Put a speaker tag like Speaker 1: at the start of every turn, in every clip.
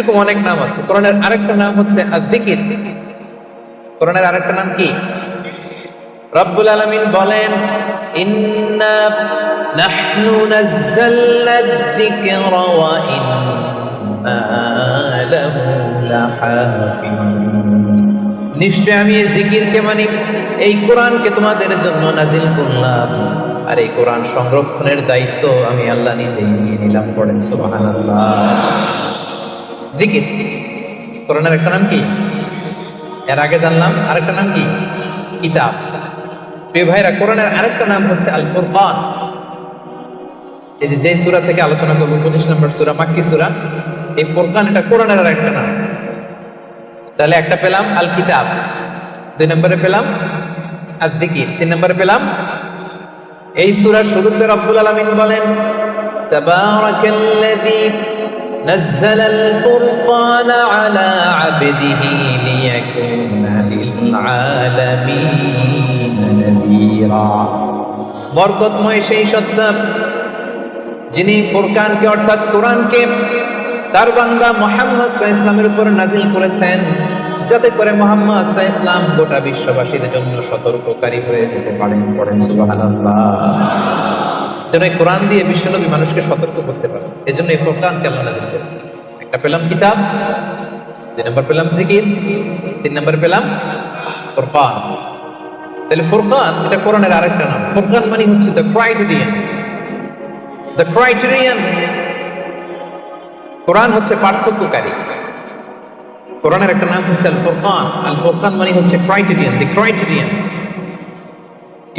Speaker 1: এরকম অনেক নাম আছে। কোরআনের আরেকটা নাম হচ্ছে আয-যিকির। কোরআনের আরেকটা নাম কি? রব্বুল আলামিন বলেন, ইন্না নাহনু নাযালনা আয-যিকরা ওয়া ইন্না লাহু লাহাফিজুন। নিশ্চয় আমি এই জিকিরকে মানি, এই কোরআনকে তোমাদের জন্য নাজিল করলাম, আর এই কোরআন সংরক্ষণের দায়িত্ব আমি আল্লাহ নিজেই নিয়ে নিলাম। পড়েন সুবহানাল্লাহ। জিকির কোরআনের একটা নাম কি? এর আগে জানলাম আরেকটা নাম কি? কিতাব। প্রিয় ভাইরা, কোরআনের আরেকটা নাম হচ্ছে আল ফুরকান। এই যে সূরা থেকে আলোচনা করব 25 নম্বর সূরা, মাক্কি সূরা, এই ফুরকান এটা কোরআনের আরেকটা নাম। তাহলে একটা পেলাম আল কিতাব, 2 নম্বরে পেলাম আয-যিকির, 3 নম্বরে পেলাম এই সূরার শুরুতে রব্বুল আলামিন বলেন, তাবারাকাল্লাযী নাযালাল ফুরকানা আলা আবদিহি লিয়াকুনা লিল আলামিন নাযীরা। বরকতময় সেই সত্তা যিনি ফুরকানকে অর্থাৎ কোরআনকে তার বান্দা মুহাম্মদ সাল্লাল্লাহু আলাইহি ওয়াসাল্লামের উপর নাজিল করেছেন, যাতে করে মুহাম্মদ সাল্লাল্লাহু আলাইহি ওয়াসাল্লাম গোটা বিশ্ববাসীদের জন্য সতর্ককারী হয়ে যেতে পারেন। পড়েন সুবহানাল্লাহ। যেন এই কোরআন দিয়ে বিশ্বনবী মানুষকে সতর্ক করতে পারে, এজন্য এই ফুরকানকে আল্লাহ নাজিল করেছেন। একটা পেলাম কিতাব, 2 নম্বর পেলাম জিকির, 3 নম্বর পেলাম ফুরকান। তাহলে ফুরকান এটা কোরআনের আরেকটা নাম। ফুরকান মানে হচ্ছে দ্য ক্রাইটেরিয়ান। দ্য ক্রাইটেরিয়ান, কোরআন হচ্ছে পার্থক্যকারী। কোরআনের একটা নাম হচ্ছে আল ফুরকান। আল ফুরকান মানে হচ্ছে ক্রাইটেরিয়ান, দি ক্রাইটেরিয়ান।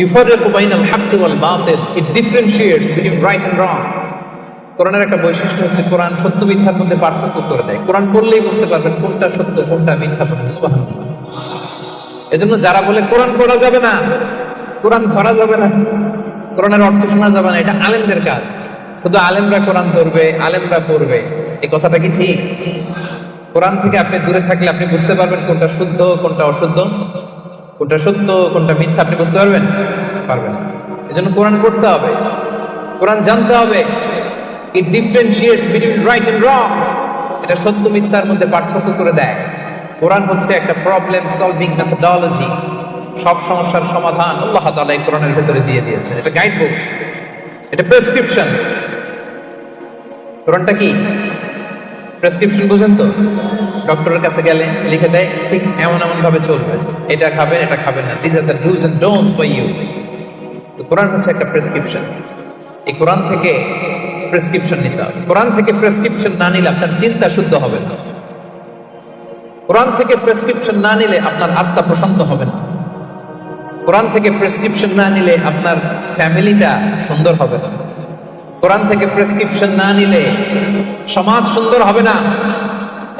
Speaker 1: ইউফাররিকু বাইনাল হাক্কি ওয়াল বাতিল, it differentiates between right and wrong. কোরআনের একটা বৈশিষ্ট্য হচ্ছে কোরআন সত্য মিথ্যার মধ্যে পার্থক্য করে দেয়। কোরআন পড়লেই বুঝতে পারবেন কোনটা সত্য কোনটা মিথ্যা। সুবহানাল্লাহ। এজন্য যারা বলে কোরআন পড়া যাবে না, কোরআন ধরা যাবে না, কোরআনের অর্থ শোনা যাবে না, এটা আলেমদের কাজ। শুধু আলেমরা কোরআন ধরবে, আলেমরা পড়বে, এই কথাটা কি ঠিক? কোরআন থেকে আপনি দূরে থাকলে আপনি বুঝতে পারবেন কোনটা শুদ্ধ কোনটা অশুদ্ধ, কোনটা সত্য কোনটা মিথ্যা, আপনি বুঝতে পারবেন? পারবেন। এজন্য কোরআন পড়তে হবে, কোরআন জানতে হবে। It differentiates between right and wrong, এটা সত্য মিথ্যার মধ্যে পার্থক্য করে দেয়। কোরআন হচ্ছে একটা প্রবলেম সলভিং মেথডোলজি। সব সমস্যার সমাধান আল্লাহ তাআলা এই কোরআনের ভিতরে দিয়ে দিয়েছেন। এটা গাইড বুক, এটা প্রেসক্রিপশন। কোরআনটা কি প্রেসক্রিপশন? বুঝেন তো? ডক্টরের কাছে গেলে লিখে দেয় ঠিক এমন এমন ভাবে চলবে, এটা খাবেন এটা খাবেন না, this are the dos and don'ts for you. তো কোরআন হচ্ছে একটা প্রেসক্রিপশন। এই কোরআন থেকে প্রেসক্রিপশন নিতে হবে। কোরআন থেকে প্রেসক্রিপশন না নিলে আপনার চিন্তা শুদ্ধ হবে না। কোরআন থেকে প্রেসক্রিপশন না নিলে আপনার আত্মা প্রশান্ত হবে না। কোরআন থেকে প্রেসক্রিপশন না নিলে আপনার ফ্যামিলিটা সুন্দর হবে না। কোরআন থেকে প্রেসক্রিপশন না নিলে সমাজ সুন্দর হবে না।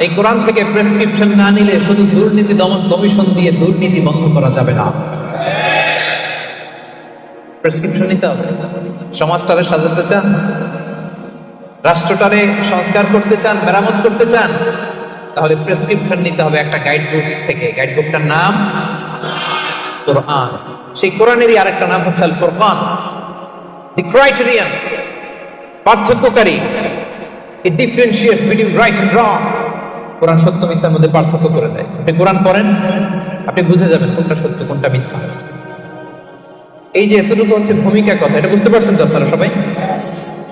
Speaker 1: এই কোরআন থেকে প্রেসক্রিপশন না নিলে শুধু দুর্নীতি দমন কমিশন দিয়ে দুর্নীতি বন্ধ করা যাবে না। প্রেসক্রিপশন নিতে হবে। সমাজটারে সাজাতে চান, রাষ্ট্রটারে সংস্কার করতে চান, মেরামত করতে চান, তাহলে প্রেসক্রিপশন নিতে হবে একটা গাইড বুক থেকে। গাইড বুকটার নাম কোরআন। সেই কোরআনেরই আরেকটা নাম হচ্ছে আল ফুরকান, দি ক্রাইটেরিয়ান, পার্থক্যকারী। It differentiates between right and wrong. কোরআন সত্য মিথ্যার মধ্যে পার্থক্য করে দেয়। আপনি কোরআন পড়েন, আপনি বুঝে যাবেন কোনটা সত্য কোনটা মিথ্যা। এই যে এতটুকু হচ্ছে ভূমিকা কথা, এটা বুঝতে পারছেন তো আপনারা সবাই?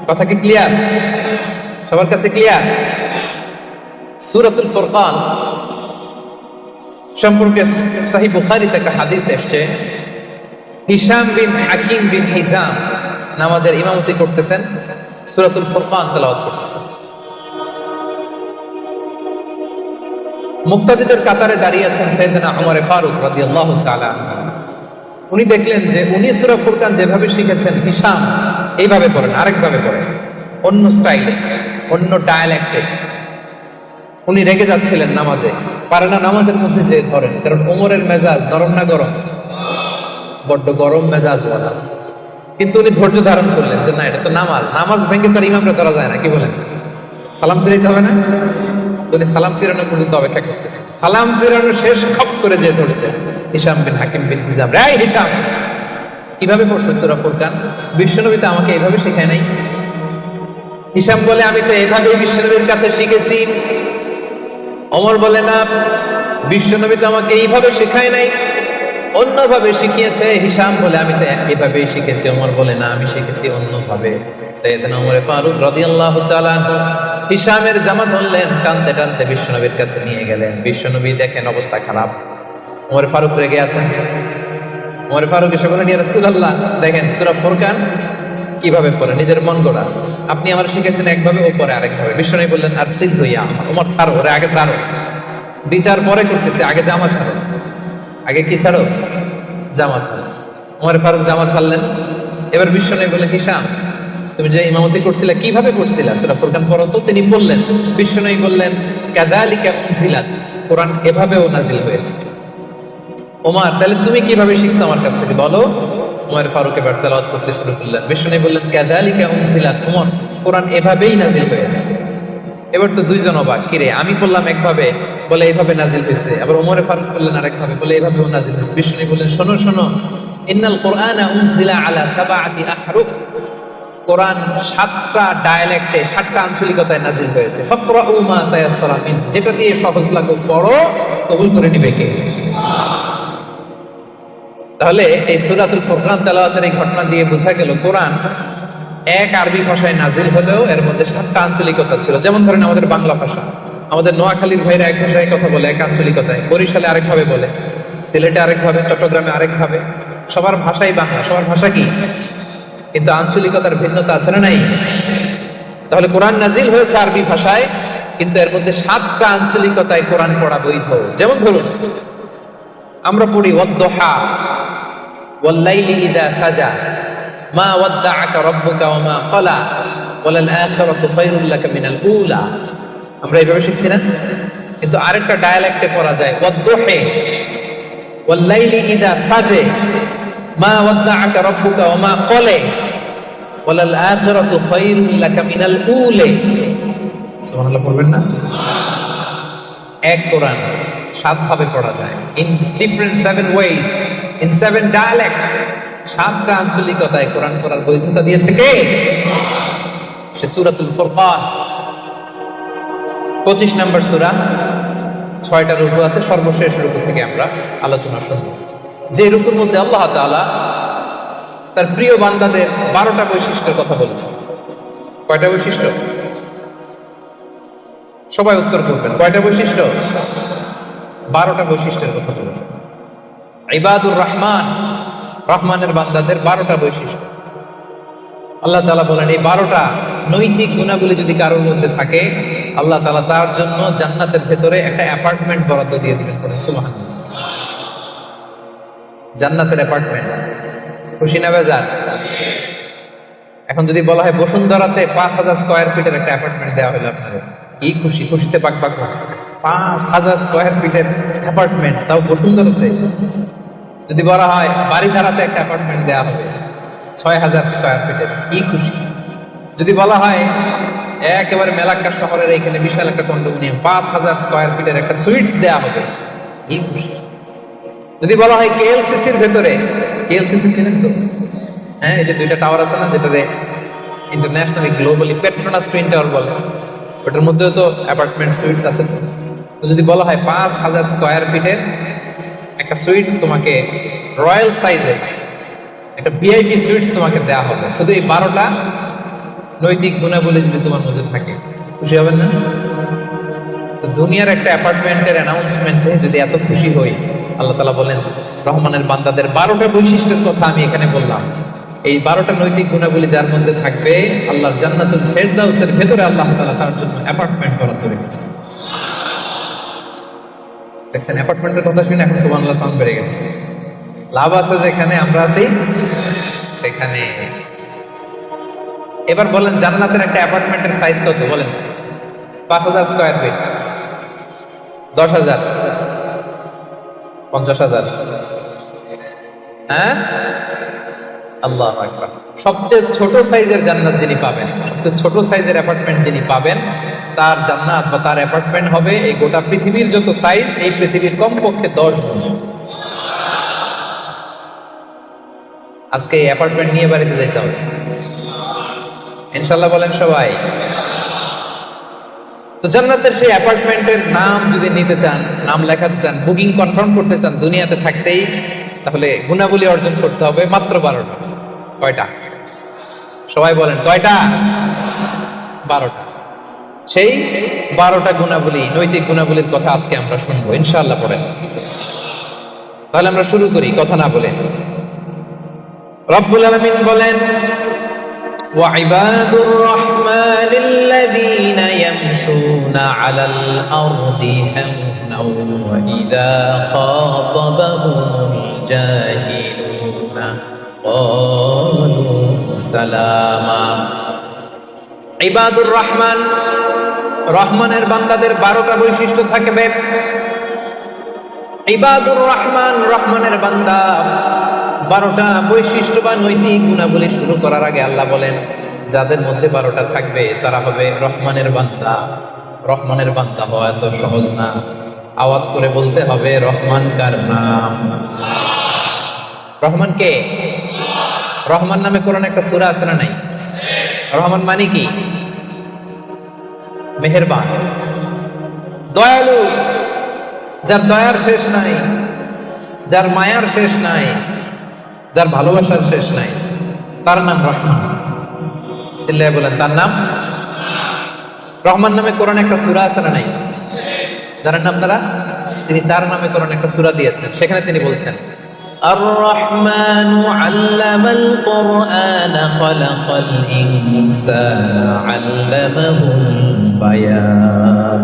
Speaker 1: কথা কি ক্লিয়ার? সবার কাছে ক্লিয়ার? সূরাতুল ফুরকান সম্পর্কে সহিহ বুখারীতে একটা হাদিস এসেছে। হিশাম বিন হাকিম বিন হিজাম নামাজের ইমামতি করতেছেন, সূরাতুল ফুরকান তেলাওয়াত করতেছেন। মুক্তাদিদের কাতারে দাঁড়িয়ে আছেন সাইয়েদনা ওমর ফারুক রাদিয়াল্লাহু তাআলা। উনি দেখলেন যে উনি সূরা ফুরকান যেভাবে শিখেছেন হিশাম এইভাবে পড়েন, আরেকভাবে পড়েন, অন্য স্টাইলে, অন্য ডায়ালেক্টে। উনি রেগে যাচ্ছিলেন নামাজে, পারে না নামাজের মধ্যে যে ধরেন, কারণ ওমরের মেজাজ নরম না গরম? বড্ড গরম মেজাজ ওয়ালা। কিন্তু উনি ধৈর্য ধারণ করলেন যে না, এটা তো নামাজ, নামাজ ভেঙে তার ইমামরা ধরা যায় না। কি বলেন? সালাম ফিরাইতে হবে না? উনি সালাম ফিরানো পর্যন্ত অপেক্ষা করতেছেন। সালাম ফিরানো শেষ খপ করে যে ধরছে হিশাম বিন হাকিম বিন হিজাম। রাই হিশাম, কিভাবে পড়ছে সূরা ফুরকান? বিশ্বনবী তো আমাকে এইভাবে শেখায় নাই। হিশাম বলে, আমি তো এভাবেই বিশ্বনবীর কাছে শিখেছি। ওমর বলে, না, বিশ্বনবী তো আমাকে এইভাবে শেখায় নাই, অন্যভাবে শিখিয়েছে। হিশাম বলে, আমি তো এভাবেই শিখেছি। ওমর বলে, না, আমি শিখেছি অন্যভাবে। সাইয়েদনা ওমর ফারুক রাদিয়াল্লাহু তাআলা আনহু হিশামের জামা ধরলেন, টানতে টানতে বিশ্বনবীর কাছে নিয়ে গেলেন। বিশ্বনবী দেখেন অবস্থা খারাপ, ওমর ফারুক রেগে আছেন। ওমর ফারুক এসে বলেন, ইয়া রাসূলুল্লাহ, দেখেন সূরা ফুরকান কিভাবে পড়ে, নিজের মন গড়া। আপনি আমার শিখেছেন একভাবে, ও পরে আরেকভাবে। বিশ্বনবী বললেন, আর সিল হইয়া ওমর, ছাড়ো ওরে, আগে ছাড়ো, বিচার পরে করতেছে, আগে জামা ছাড়ো। আগে কি ছাড়ো? জামা ছাড়ো। ওমর ফারুক জামা ছাড়লেন। এবার বিশ্বনবী বললেন, হিশাম, তুমি যে ইমামতি করছিলে কিভাবে করছিলা, সূরা ফুরকান পড়ো তো। তিনি বললেন, বিশ্বনবী বললেন, কাযালিকা উনজিলাত, কোরআন এভাবেও নাজিল হয়েছে। ওমর, তাহলে তুমি কিভাবে শিখছো আমার কাছ থেকে বলো। ওমর ফারুক এবার তেলাওয়াত করতে শুরু করলেন। বিশ্বনবী বললেন, কাযালিকা উনজিলাত, ওমর, কোরআন এভাবেই নাজিল হয়েছে। এবার তো দুইজন অবাক, কিরে, আমি বললাম একভাবে, বলে এইভাবে নাজিল হয়েছে। আবার ওমর ফারুক বললেন আরেকভাবে, বলে এইভাবেও নাজিল হয়েছে। বিশ্বনবী বললেন, শোনো শোনো, ইন্নাল কোরআনা উনজিলা আলা সাবআতি আহরুফ, কোরআন 7টা ডায়ালেক্টে, 7টা আঞ্চলিকতায় নাজিল হয়েছে। ফাকরাউ মা তায়াসসারা মিন, যেটা দিয়ে সহজ লাগুক পড়ো, কবুল করে নিবে কে? তাহলে এই সূরাতুল ফুরকান তেলাওয়াতের এই ঘটনা দিয়ে বোঝা গেল, কোরআন এক আরবি ভাষায় নাজিল হলেও এর মধ্যে 7টা আঞ্চলিকতা ছিল। যেমন ধরেন আমাদের বাংলা ভাষা, আমাদের নোয়াখালীর ভাইরা এক ভাষায় কথা বলে, এক আঞ্চলিকতায়, বরিশালে আরেকভাবে বলে, সিলেটে আরেকভাবে, চট্টগ্রামে আরেকভাবে। সবার ভাষাই বাংলা, সবার ভাষা কি, কিন্তু আঞ্চলিকতার ভিন্নতা আছে না নাই? তাহলে কোরআন নাজিল হয়েছে আরবি ভাষায়, কিন্তু এর মধ্যে 7টা আঞ্চলিকতায় কোরআন পড়া বৈধ। যেমন ধরুন আমরা পড়ি ওয়াদ-দুহা ওয়াল-লাইলি ইযা সাজা মা ওয়াদ্দাআকা রাব্বুকা ওয়া মা ক্বালা ওয়ালাল আখিরাতু খায়রুল লাকা মিনাল উলা। আমরা এইভাবে শিখছি না? কিন্তু আরেকটা ডায়ালেক্টে পড়া যায়, ওয়াদ-দুহি ওয়াল-লাইলি ইযা সাজা মা ওয়াদ্দাআকা রাব্বুকা ওয়া মা ক্বালা ওয়ালাল আখিরাতু খায়রুল লাকা মিনাল উলা। সুবহানাল্লাহ পড়বেন না? এক কোরআন 7 ভাবে পড়া যায়, in different 7 ways, in 7 dialects. 7টা আঞ্চলিকতায় কোরআন পড়ার বৈধতা দিয়েছে কে? সে সূরাতুল ফুরকান, 25 নম্বর সূরা, 6টা রুকু আছে। সর্বশেষ রুকু থেকে আমরা আলোচনা শুনব, যে রুকুর মধ্যে আল্লাহ তাআলা তার প্রিয় বান্দাদের 12টা বৈশিষ্ট্যের কথা বলেছেন। কয়টা বৈশিষ্ট্য? সবাই উত্তর করবেন। কয়টা বৈশিষ্ট্য? 12টা বৈশিষ্ট্যের কথা বলেছেন। ইবাদুর রহমান, রহমানের বান্দাদের 12টা বৈশিষ্ট্য আল্লাহ তাআলা বলেন। এই 12টা নৈতিক গুণাবলী যদি কারোর মধ্যে থাকে, আল্লাহ তাআলা তার জন্য জান্নাতের ভেতরে একটা অ্যাপার্টমেন্ট বরাদ্দ দিয়ে দিবেন। সুবহানাল্লাহ, জান্নাতের অ্যাপার্টমেন্ট। খুশি না বেজার? এখন যদি বলা হয় বসুন্ধরাতে 5000 স্কয়ার ফিটের একটা অ্যাপার্টমেন্ট দেওয়া হলো আপনাদের, কি খুশি, খুশিতে পাকপাক। 5000 স্কয়ার ফিটের অ্যাপার্টমেন্ট, তাও বসুন্ধরাতে। যদি বলা হয় বাড়িধারাতে একটা অ্যাপার্টমেন্ট দেওয়া হবে 6000 স্কয়ার ফিটের, কি খুশি। যদি বলা হয় একেবারে মেলাক্কা শহরের এখানে বিশাল একটা কন্ডোমিনিয়াম 5000 স্কয়ার ফিটের একটা সুইটস দেওয়া হবে, কি খুশি। যদি বলা হয় কেএলসিসির ভেতরে, কেএলসিসি চিনেন তো? হ্যাঁ, এই যে 2টা টাওয়ার আছে না, যেটাতে internationally globally Petronas twin tower বলে, ওটার মধ্যেও তো অ্যাপার্টমেন্ট সুইটস আছে। তো যদি বলা হয় 5000 স্কয়ার ফিটের একটা সুইটস তোমাকে, রয়্যাল সাইজের একটা ভিআইপি সুইটস তোমাকে দেওয়া হবে, শুধু এই 12টা নৈতিক গুণাবলী যদি তোমার মধ্যে থাকে, খুশি হবেন না? তো দুনিয়ার একটা অ্যাপার্টমেন্টের অ্যানাউন্সমেন্টে যদি এত খুশি হই, আল্লাহ তাআলা বলেন রহমানের বান্দাদের 12টা বৈশিষ্ট্যের কথা আমি এখানে বললাম। এই 12টা নৈতিক গুণাবলী যার মধ্যে থাকবে, আল্লাহর জান্নাতুল ফেরদাউসের ভেতরে আল্লাহ তাআলা তার জন্য অ্যাপার্টমেন্ট বরাদ্দ রেখেছেন। দেখছেন, অ্যাপার্টমেন্টের কথা শুনে এখন সুবহানাল্লাহ সাউন্ড বেড়ে গেছে। লাভ আছে যেখানে আমরা আছি সেখানে। এবার বলেন জান্নাতের একটা অ্যাপার্টমেন্টের সাইজ কত বলেন? 5000 স্কয়ার ফিট, 10,000, 50,000? হ্যাঁ, আল্লাহু আকবার। সবচেয়ে ছোট সাইজের জান্নাত যিনি পাবেন, সবচেয়ে ছোট সাইজের অ্যাপার্টমেন্ট যিনি পাবেন, তার জান্নাত বা তার অ্যাপার্টমেন্ট হবে এই গোটা পৃথিবীর যত সাইজ, এই পৃথিবীর কমপক্ষে 10 গুণ। আজকে এই অ্যাপার্টমেন্ট নিয়ে বাড়িতে যেতে হবে ইনশাআল্লাহ, বলেন সবাই। তো জান্নাতের সেই অ্যাপার্টমেন্টের নাম যদি নিতে চান, নাম লেখাতে চান, বুকিং কনফার্ম করতে চান দুনিয়াতে থাকতেই, তাহলে গুণাবলী অর্জন করতে হবে মাত্র 12টা। কয়টা? সবাই বলেন কয়টা? 12টা। সেই 12টা গুণাবলী, নৈতিক গুণাবলীর কথা আজকে আমরা শুনবো ইনশাআল্লাহ। পড়েন তাহলে আমরা শুরু করি কথা না বলে। রব্বুল আলামিন বলেন, وعباد الرحمن الذين يمشون على الأرض هونا وإذا خاطبهم الجاهلون قالوا سلاما। ইবাদুর রহমান, রহমানের বান্দাদের 12টা বৈশিষ্ট্য থাকবে। ইবাদুর রহমান, রহমানের বান্দা 12টা বৈশিষ্ট্য বা নৈতিক গুণাবলী শুরু করার আগে আল্লাহ বলেন, যাদের মধ্যে 12টা থাকবে তারা হবে রহমানের বান্দা। রহমানের বান্দা হওয়া এত সহজ না। আওয়াজ করে বলতে হবে, রহমান কার নাম? রহমান কে? রহমান নামে কোরআনে একটা সূরা আছে না নাই? রহমান মানে কি? মেহেরবান, দয়ালু, যার দয়ার শেষ নাই, যার মায়ার শেষ নাই, যার ভালোবাসার শেষ নাই, তার নাম রহমান। চিল্লায় বলেন তার নাম রহমান। নামে কোরআনে একটা সূরা আছে না নাই? জানেন না আপনারা? তিনি তার নামে কোরআনে একটা সূরা দিয়েছেন, সেখানে তিনি বলছেন, আর রহমানু আল্লামাল কুরআন খালাকাল ইনসানা আল্লামাহুল বায়ান।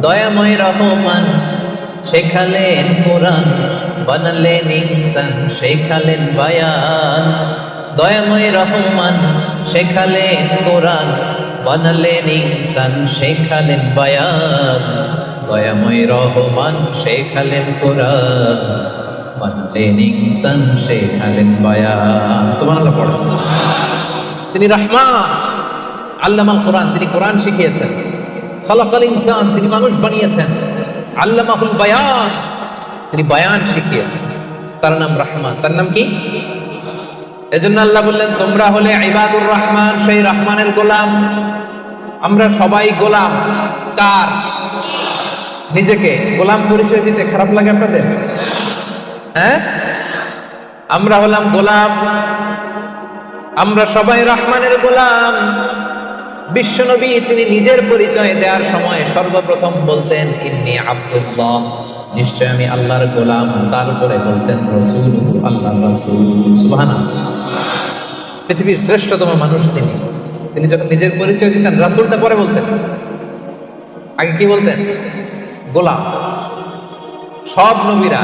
Speaker 1: দয়াময় রহমান শেখালেন কোরআন, বানালেন ইনসান, শেখালেন বায়ান। দয়াময় রহমান শেখালেন কোরআন, বানালেন ইনসান, শেখালেন বায়ান। দয়াময় রহমান শেখালেন কোরআন, বানালেন ইনসান, শেখালেন বায়ান। সুবহানাল্লাহ পড়েন। তিনি রহমান, আল্লামাল কোরআন, তিনি কোরআন শিখিয়েছেন। খালাকাল ইনসান, তিনি মানুষ বানিয়েছেন। আল্লামাহুল বায়ান, তিনি বায়ান শিখিয়েছেন। তার নাম রহমান। তার নাম কি? এজন্য আল্লাহ বললেন, তোমরা হলে ইবাদুর রহমান, সেই রহমানের গোলাম। আমরা সবাই গোলাম। কার? নিজেকে গোলাম পরিচয় দিতে খারাপ লাগে আপনাদের? হ্যাঁ, আমরা হলাম গোলাম। আমরা সবাই রহমানের গোলাম। বিশ্বনবী তিনি নিজের পরিচয় দেওয়ার সময় সর্বপ্রথম বলতেন, ইন্নী আব্দুল্লাহ, নিশ্চয় আমি আল্লাহর গোলাম। তারপরে বলতেন রাসূল, আল্লাহর রাসূল। সুবহানাল্লাহ। পৃথিবীর শ্রেষ্ঠতম মানুষ তিনি। তিনি যখন নিজের পরিচয় দিতেন, রাসূলটা পরে বলতেন। আগে কি বলতেন? গোলাম। সব নবীরা,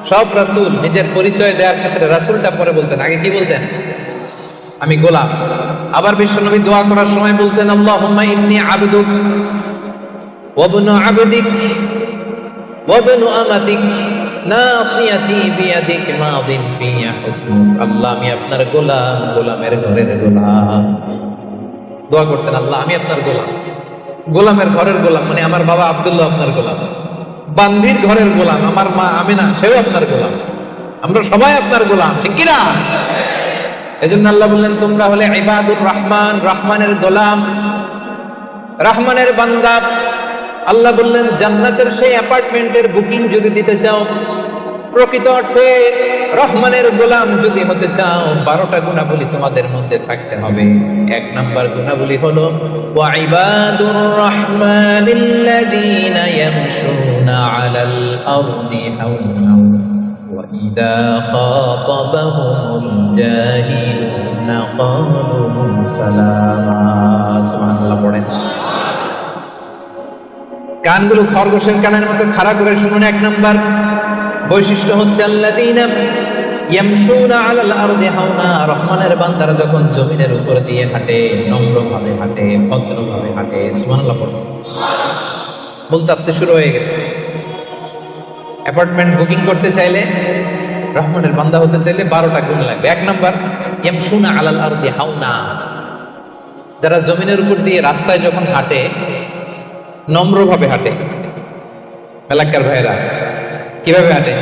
Speaker 1: সব রাসূল নিজের পরিচয় দেওয়ার ক্ষেত্রে রাসূলটা পরে বলতেন, আগে কি বলতেন? আমি গোলাম। আবার বিশ্বনবী দোয়া করার সময় বলতেন, আল্লাহুম্মা ইন্নী আবদুক ওয়া ইবনু আবদিক ওয়া ইবনু আমাতিক নাসিয়াতি বিয়াদিক মাদিন ফিয়া হুকমুক। আল্লাহ, আমি আপনার গোলাম, গোলামের ঘরের গোলাম। দোয়া করতেন, আল্লাহ আমি আপনার গোলাম, গোলামের ঘরের গোলাম, মানে আমার বাবা আব্দুল্লাহ আপনার গোলাম, বান্দির ঘরের গোলাম, আমার মা আমিনা সেও আপনার গোলাম, আমরা সবাই আপনার গোলাম, ঠিক কিনা? এজন্য আল্লাহ বললেন, তোমরা হলে ইবাদুর রহমান, রহমানের গোলাম, রহমানের বান্দা। আল্লাহ বললেন, জান্নাতের সেই অ্যাপার্টমেন্টের বুকিং যদি দিতে চাও, প্রকৃত অর্থে রহমানের গোলাম যদি হতে চাও, 12টা গুণাবলী তোমাদের মধ্যে থাকতে হবে। 1 নাম্বার গুণাবলী হলো, ওয়া ইবাদুর রহমানিল্লাযীনা ইয়ামশুনা আলাল আরদি হাওনা ওয়া ইযা খাতাবাহুমুল জাহিলুনা ক্বালু সালামা। সুবহানাল্লাহ পড়েন। কানগুলো খরগোশের কানের মতো খাড়া করে শুনুন। 1 নাম্বার বৈশিষ্ট্য হচ্ছে, আল্লাযীনা ইয়ামশুনা আলাল আরদি হাওনা। রহমানের বান্দারা যখন জমিনের উপর দিয়ে হাঁটে, নম্রভাবে হাঁটে, ভদ্রভাবে হাঁটে। সুবহানাল্লাহ পড়ুন। মূল তাফসীর শুরু হয়ে গেছে। অ্যাপার্টমেন্ট বুকিং করতে চাইলে, রহমানের বান্দা হতে চাইলে 12টা গুণ লাগবে। 1 নাম্বার, ইয়ামশুনা আলাল আরদি হাওনা। যারা জমিনের উপর দিয়ে রাস্তায় যখন হাঁটে, নম্রভাবে হাঁটে। এলাকার ভাইয়েরা কিভাবে হাঁটে?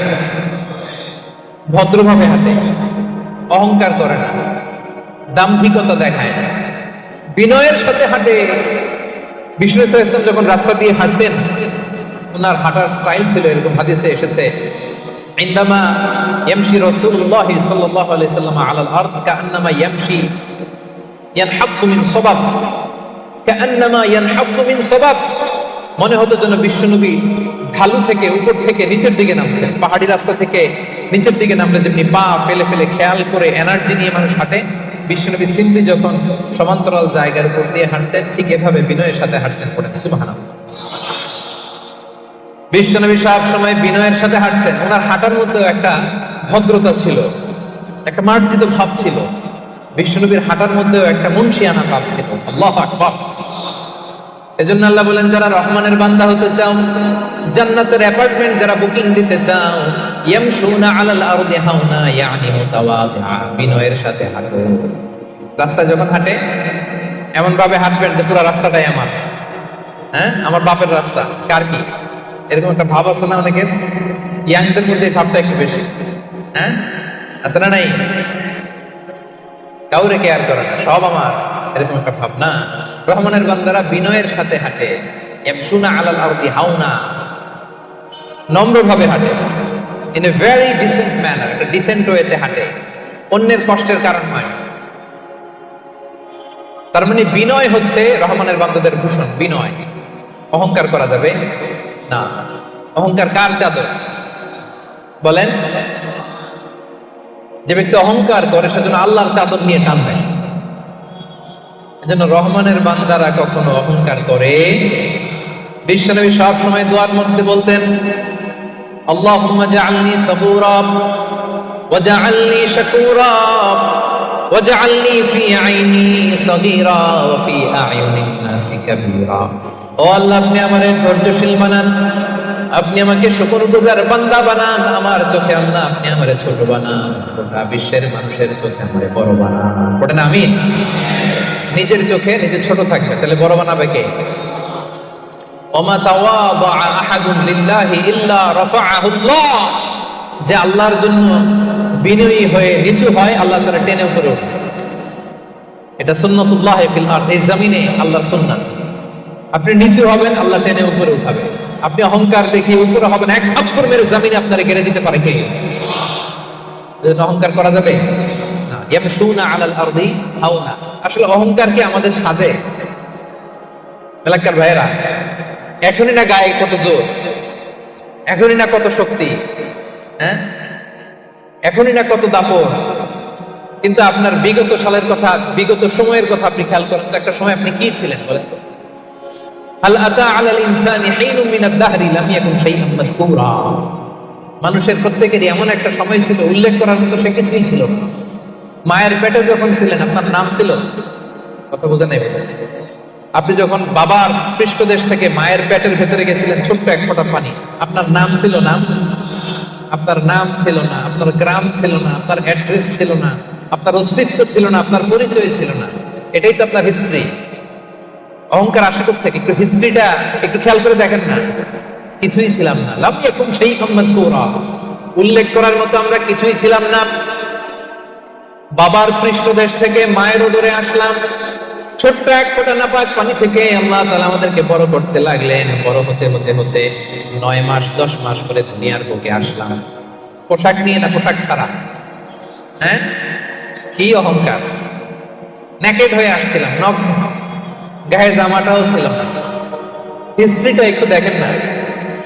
Speaker 1: ভদ্রভাবে হাঁটে, অহংকার করে না, দাম্ভিকতা দেখায় না, বিনয়ের সাথে হাঁটে। বিষ্ণু ইসলাম যখন রাস্তা দিয়ে হাঁটতেন, ওনার হাঁটার স্টাইল ছিল এরকম, হাদিসে এসেছে ইনদামা ইয়ামশি রাসূলুল্লাহ সাল্লাল্লাহু আলাইহি সাল্লাম আলাল আরদ কাআন্নামা ইয়ামশি ইয়ানহাত্তু মিন সাবাব, কাআন্নামা ইয়ানহাত্তু মিন সাবাব। মনে হতো যেন বিশ্বনবী ঢালু থেকে উপর থেকে নিচের দিকে নামছেন। পাহাড়ি রাস্তা থেকে নিচের দিকে নামলে যেমনি পা ফেলে ফেলে খেয়াল করে এনার্জি নিয়ে মানুষ হাঁটে, বিশ্বনবী সিম্পলি যখন সমান্তরাল জায়গার উপর দিয়ে হাঁটতেন, ঠিক এভাবে বিনয়ের সাথে হাঁটতেন। পড়েন সুবহানাল্লাহ। বিশ্বনবী সব সময় বিনয়ের সাথে হাঁটতেন। ওনার হাঁটার মধ্যেও একটা ভদ্রতা ছিল, একটা মার্জিত ভাব ছিল। বিশ্বনবীর হাঁটার মধ্যেও একটা মুনশিয়ানা ভাব ছিল। আল্লাহু আকবার। এজন্য আল্লাহ বলেন, যারা রহমানের বান্দা হতে চাও, জান্নাতের অ্যাপার্টমেন্ট যারা বুকিং দিতে চাও, ইয়ামশুনা আলাল আরদি হাওনা ইয়ানি মুতাওয়াদিআ, বিনয়ের সাথে হাঁটো। রাস্তায় যখন হাঁটে এমন ভাবে হাঁটবেন যে পুরো রাস্তাটাই আমার, হ্যাঁ আমার বাপের রাস্তা, কার কি, এরকম একটা ভাব আছে না অনেকের? ইয়াংদের মধ্যে এই ভাবটা একটু বেশি, হ্যাঁ আছে না? নাই, কাউরে কেয়ার করে না, সব আমার, এরকম একটা ভাব না। রহমানের বান্দারা বিনয়ের সাথে হাঁটে। ইয়ামশুনা আলাল আরদি হাওনা, নম্র ভাবে হাঁটে, in a very dissent manner, একটা ডিসেন্ট ওয়েতে হাঁটে, অন্যের কষ্টের কারণ হয়। তার মানে বিনয় হচ্ছে রহমানের বান্দাদের ভূষণ। বিনয়, অহংকার করা যাবে না। অহংকার কার চাদর বলেন? যে ব্যক্তি অহংকার করে সেজন্য আল্লাহর চাদর নিয়ে টানবে। এজন্য রহমানের বান্দারা কখনো অহংকার করে? বিশ্বনবী সব সময় দোয়ার মধ্যে বলতেন, আল্লাহুম্মা জাআলনি সাবুরা ওয়া জাআলনি শাকুরা ওয়া জাআলনি ফি আইনি সাগীরা ওয়া ফি আ'য়ুনিন নাসি কাবীরা। ও আল্লাহ, আপনি আমারে ধৈর্যশীল বানান, আপনি আমাকে শুকরগুজার বান্দা বানান, আমার চোখে আল্লাহ আপনি আমারে ছোট বানান, গোটা বিশ্বের মানুষের চোখে আমারে বড় বানান। বলেন আমিন। নিজের চোখে নিজে ছোট থাকবে, তাহলে বড় বানাবে কে? ওমা তাওয়াদা আহাদুন লিল্লাহি ইল্লা রাফাআহু আল্লাহ, যে আল্লাহর জন্য বিনয়ী হয়ে নিচু হয়, আল্লাহ তাআলা টেনে উপরে ওঠে। এটা সুন্নাতুল্লাহ ফিল আরদ, এই জমিনে আল্লাহর সুন্নাত। আপনি নিচু হবেন, আল্লাহ টেনে উপরে উঠাবে। আপনি অহংকার দেখিয়ে উপরে হবেন, এক থাপ্পড় মেরে জমিনে আপনারে গেড়ে দিতে পারে কে? অহংকার করা যাবে না। ইয়ামশুনা আলাল আরদি হাওনা। আসলে অহংকার কি আমাদের সাজে? এলাকার ভাইয়েরা, এখনই না গায়ে কত জোর, এখনই না কত শক্তি, হ্যাঁ এখনই না কত দাপট, কিন্তু আপনার বিগত সালের কথা, বিগত সময়ের কথা আপনি খেয়াল করেন তো, একটা সময় আপনি কি ছিলেন বলেন তো? হাল আতা আলাল ইনসানি হিনুম মিনাদ দাহরি লাম ইয়াকুন শাইআন মাযকুরা। মানুষের প্রত্যেকেরই এমন একটা সময় ছিল, উল্লেখ করার মতো সে কিছুই ছিল না। মায়ের পেটে যখন ছিলেন আপনার নাম ছিল? কথা বোঝা নেই। আপনি যখন বাবার পৃষ্ঠদেশ থেকে মায়ের পেটের ভেতরে গেছিলেন, ছোট্ট এক ফোঁটা পানি, আপনার নাম ছিল না? আপনার নাম ছিল না, আপনার গ্রাম ছিল না, আপনার অ্যাড্রেস ছিল না, আপনার অস্তিত্ব ছিল না, আপনার পরিচয় ছিল না। এটাই তো আপনার হিস্ট্রি। অহংকার আসে থেকে? একটু হিস্ট্রিটা একটু খেয়াল করে দেখেন না। কিছুই ছিলাম না, লাম ইয়াকুন শাইআন মাযকুরা, উল্লেখ করার মতো আমরা কিছুই ছিলাম না। বাবার পৃষ্ঠদেশ থেকে মায়ের উদরে আসলাম, ছোট্ট এক ফোঁটা নাপাক পানি থেকে আল্লাহ তাআলা আমাদেরকে বড় করতে লাগলেন। বড় হতে হতে হতে 9 মাস 10 মাস করে দুনিয়ার বুকে আসলাম, পোশাক নিয়ে না পোশাক ছাড়া। হ্যাঁ, কি অহংকার! নেকেড হয়ে আসছিলাম, নগ্ন, গায়ে জামাটাও ছিল না। হিস্ট্রিটা একটু দেখেন না।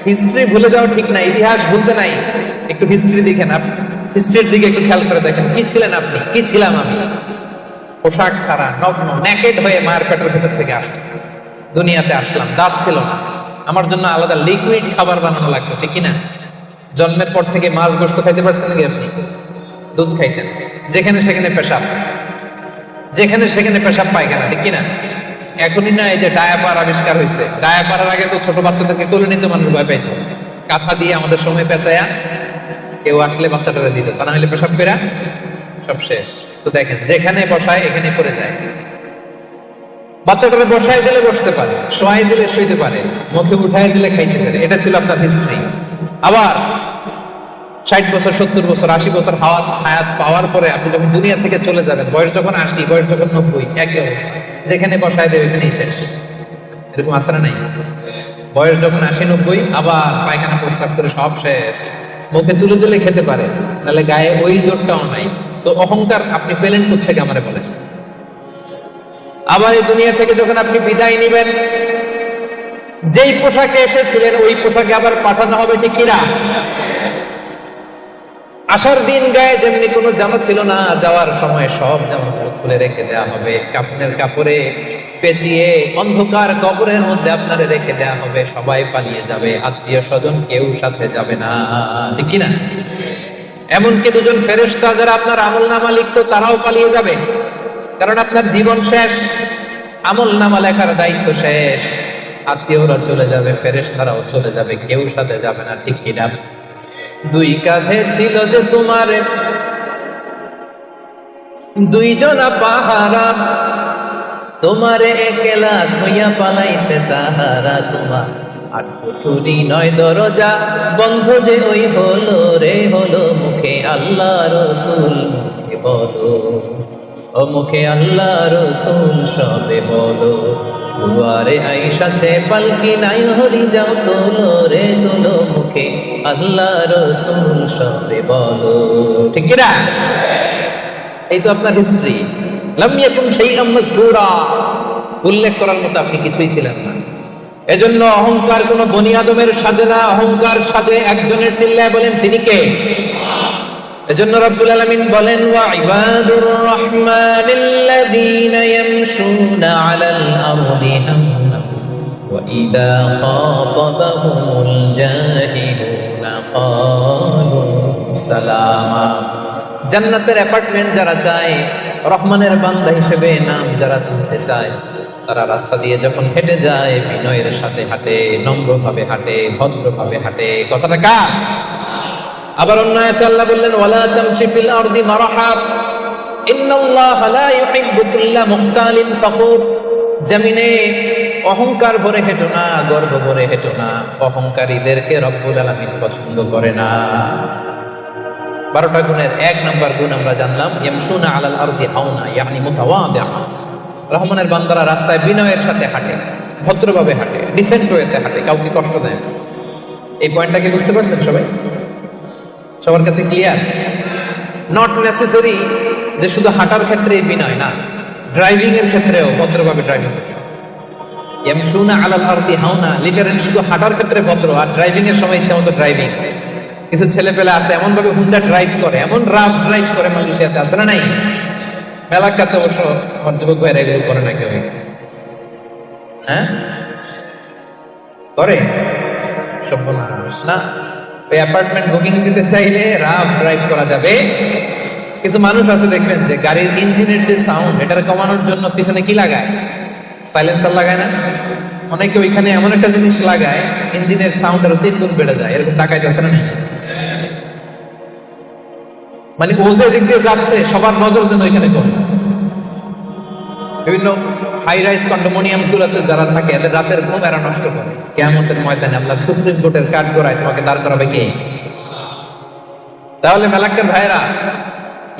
Speaker 1: হিস্ট্রি ভুলে যাওয়া ঠিক না, ইতিহাস ভুলতে নাই। একটু হিস্ট্রি দেখেন, হিস্ট্রির দিকে একটু খেয়াল করে দেখেন, কি ছিলেন আপনি, কি ছিলাম আমি? পোশাক ছাড়া, নগ্ন, নেকেড হয়ে মায়ের পেটের ভেতর থেকে আসলাম, দুনিয়াতে আসলাম। দাঁত ছিল না, আমার জন্য আলাদা লিকুইড খাবার বানানো লাগতো, ঠিক কিনা? জন্মের পর থেকে মাছ গোশত খাইতে পারছেন নাকি আপনি? দুধ খাইতেন, যেখানে সেখানে পেশাব, যেখানে সেখানে পেশাব পায়খানা, ঠিক কিনা? এখনই না এই যে ডায়াপার আবিষ্কার হয়েছে, ডায়াপারের আগে তো ছোট বাচ্চাদেরকে কোলে নিতে মানুষ ভয় পাইত, কাঁথা দিয়ে আমাদের সময় পেঁচায়া কেউ আসলে বাচ্চাটারে দিত, তা না হলে পেশাব পেরা সব শেষ। তো দেখেন, যেখানে বসায় এখানে পড়ে যায়। বাচ্চাটারে বসায় দিলে বসতে পারে, শোয়াই দিলে শুইতে পারে, মুখে উঠায় দিলে খাইতে পারে। এটা ছিল আপনার হিস্ট্রি। আবার 60 বছর 70 বছর 80 বছর হায়াত পাওয়ার পরে আপনি যখন দুনিয়া থেকে চলে যাবেন, বয়স যখন 80, বয়স যখন 90, একই অবস্থা, যেখানে বসায় দেবে এখানেই শেষ। এরকম আছে না নাই? বয়স যখন 80-90 আবার পায়খানা প্রস্রাব করে সব শেষ, মুখে তুলে তুলে খেতে পারে, তাহলে গায়ে ওই জোরটাও নাই। তো অহংকার আপনি পেলেন কোত্থেকে আমারে বলেন? আবার এই দুনিয়া থেকে যখন আপনি বিদায় নিবেন, যেই পোশাকে এসেছিলেন ওই পোশাকে আবার পাঠানো হবে, ঠিক কিনা? আসার দিন গায়ে যেমনি কোনো জামা ছিল না, যাওয়ার সময় সব জামা খুলে রেখে দেওয়া হবে, কাফনের কাপড়ে পেঁচিয়ে অন্ধকার কবরের মধ্যে আপনারে রেখে দেওয়া হবে। সবাই পালিয়ে যাবে, আত্মীয় স্বজন কেউ সাথে যাবে না, ঠিক কিনা? এমনকি দুজন ফেরেশতা যারা আপনার আমল নামা লিখতো তারাও পালিয়ে যাবে, কারণ আপনার জীবন শেষ, আমল নামা লেখার দায়িত্ব শেষ। আত্মীয়রা চলে যাবে, ফেরেশতারাও চলে যাবে, কেউ সাথে যাবে না, ঠিক কিনা? দুই কাঁধে ছিল যে তোমার দুইজনা পাহারা, তোমারে একলা থইয়া পালাইছে তাহারা। তোমার আট কুঠুরি 9 দরজা বন্ধ যে ওই হলো রে হলো, মুখে আল্লাহ রসুল মুখে বলো, ও মুখে আল্লাহ রসুল সবে বলো। দুয়ারে আইসাছে পালকি নাই হরি যাও তোলো রে তোলো, মুখে আল্লাহ রসুল সবে বলো, ঠিক কিনা? এই তো আপনার হিস্ট্রি। লাম ইয়াকুন শাইআম মাযকুরা, উল্লেখ করার মতো আপনি কিছুই ছিলেন না। এজন্য অহংকার কোন বনি আদমের সাজে না, অহংকার সাজে একজনের। চিল্লায় বলেন তিনি কে? এজন্য রব্বুল আলামিন বলেন, ওয়া ইবাদুর রহমানিল্লাযীনা ইয়ামশুনা আলাল আরদি হাওনা ওয়া ইযা খাতাবাহুমুল জাহিলুনা ক্বালু সালামা। জান্নাতের অ্যাপার্টমেন্ট যারা চায়, রহমানের বান্দা হিসেবে নাম যারা তুলতে চায়, তারা রাস্তা দিয়ে যখন হেঁটে যায় বিনয়ের সাথে হাঁটে, নম্রভাবে হাঁটে, ভদ্রভাবে হাঁটে। কথাটা কার? আবার অন্য আয়াতে আল্লাহ বললেন, ওয়ালা তামশি ফিল আরদি মারহা ইন্নাল্লাহা লা ইউহিব্বু কুল্লা মুখতালিন ফাখুর। জমিনে অহংকার ভরে হেঁটো না, গর্ব ভরে হেঁটো না, অহংকারীদেরকে রব্বুল আলামিন পছন্দ করে না। 12টা গুণের 1 নম্বর গুণ আমরা জানলাম, ইয়ামশুনা আলাল আরদি হাওনা ইয়ানি মুতাওয়াদিআ। রহমানের বান্দারা রাস্তায় বিনয়ের সাথে হাঁটে, ভদ্রভাবে হাঁটে, ডিসেন্ট ওয়েতে হাঁটে, কাউকে কষ্ট দেয় না। এই পয়েন্টটা কি বুঝতে পারছেন সবাই? সবার কাছে ক্লিয়ার? নট নেসেসারি যে শুধু হাঁটার ক্ষেত্রে বিনয় না, ড্রাইভিং এর ক্ষেত্রেও ভদ্রভাবে ড্রাইভিং করতে হবে। ইয়ামশুনা আলাল আরদি হাওনা লিটারালি শুধু হাঁটার ক্ষেত্রে ভদ্র, আর ড্রাইভিং এর সময় ইচ্ছা মতো ড্রাইভিং। কিছু ছেলে পেলে আছে এমন ভাবে হুন্ডা ড্রাইভ করে, এমন রাফ ড্রাইভ করে, মালয়েশিয়াতে আছে না নাই? মেলাকাতে অবশ্য আমার যুবক ভাইরা এগুলো করে না কেউ? হ্যাঁ করে? সর্বনাশ না। ওই অ্যাপার্টমেন্ট বুকিং দিতে চাইলে রাফ ড্রাইভ করা যাবে। কিছু মানুষ আছে দেখবেন যে গাড়ির ইঞ্জিনের যে সাউন্ড, এটার কমানোর জন্য পিছনে কি লাগায়? সাইলেন্সার লাগায় না? অনেকে ওইখানে এমন একটা জিনিস লাগায়, ইঞ্জিনের সাউন্ড আরো 3 গুণ বেড়ে যায়। এরকম তাকাইতেছে না? মানে ও যে দিক দিয়ে যাচ্ছে সবার নজর যেন ওইখানে কমে। বিভিন্ন হাই রাইজ কন্ডোমিনিয়ামস গুলোতে যারা থাকে এদের রাতের ঘুম এরা নষ্ট করে। কিয়ামতের ময়দানে আল্লাহর সুপ্রিম কোর্টের কাঠগড়ায় তোমাকে দাঁড় করাবে কে? তাহলে মালাক্কার ভাইরা,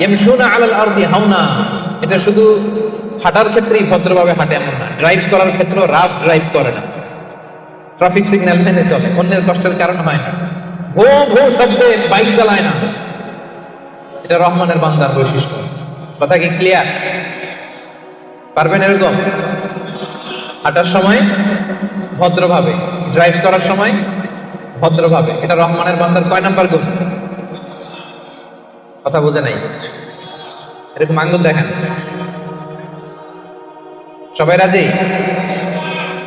Speaker 1: ইয়ামশুনা আলাল আরদি হাওনা, এটা শুধু হাঁটার ক্ষেত্রেই ভদ্রভাবে হাঁটে এমন না, ড্রাইভ করার ক্ষেত্রেও রাফ ড্রাইভ করে না, ট্রাফিক সিগন্যাল মেনে চলে, অন্যের কষ্টের কারণ হয় না, ভো ভো শব্দে বাইক চালায় না। এটা রহমানের বান্দার বৈশিষ্ট্য। কথা কি ক্লিয়ার? পারবেন এরকম হাঁটার সময় ভদ্রভাবে, ড্রাইভ করার সময় ভদ্রভাবে? এটা রহমানের বান্দার কয় নাম্বার গুণ? কথা বোঝে নাই? এরকম আঙ্গুল দেখেন। সবাই রাজি?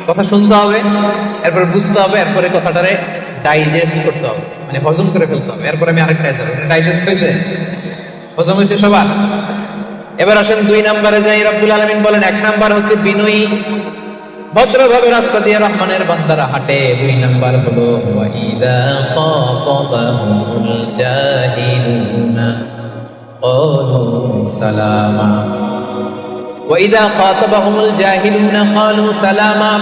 Speaker 1: কথা শুনতে হবে, এরপরে বুঝতে হবে, এরপরে কথাটারে ডাইজেস্ট করতে হবে, মানে হজম করে ফেলতে হবে। এরপরে আমি আরেকটা ডাইজেস্ট হয়েছে, হজম হয়েছে সবার? এবার আসেন 2 নম্বরে যাই। রব্বুল আলামিন বলেন 1 নাম্বার হচ্ছে বিনয়ী, ভদ্রভাবে রাস্তা দিয়ে রহমানের বান্দারা হাঁটে। 2 নাম্বার হলো ওয়া ইযা খাতাবাহুমুল জাহিলুনা ক্বালু সালামা। ওয়া ইযা খাতাবাহুমুল জাহিলুনা ক্বালু সালামা।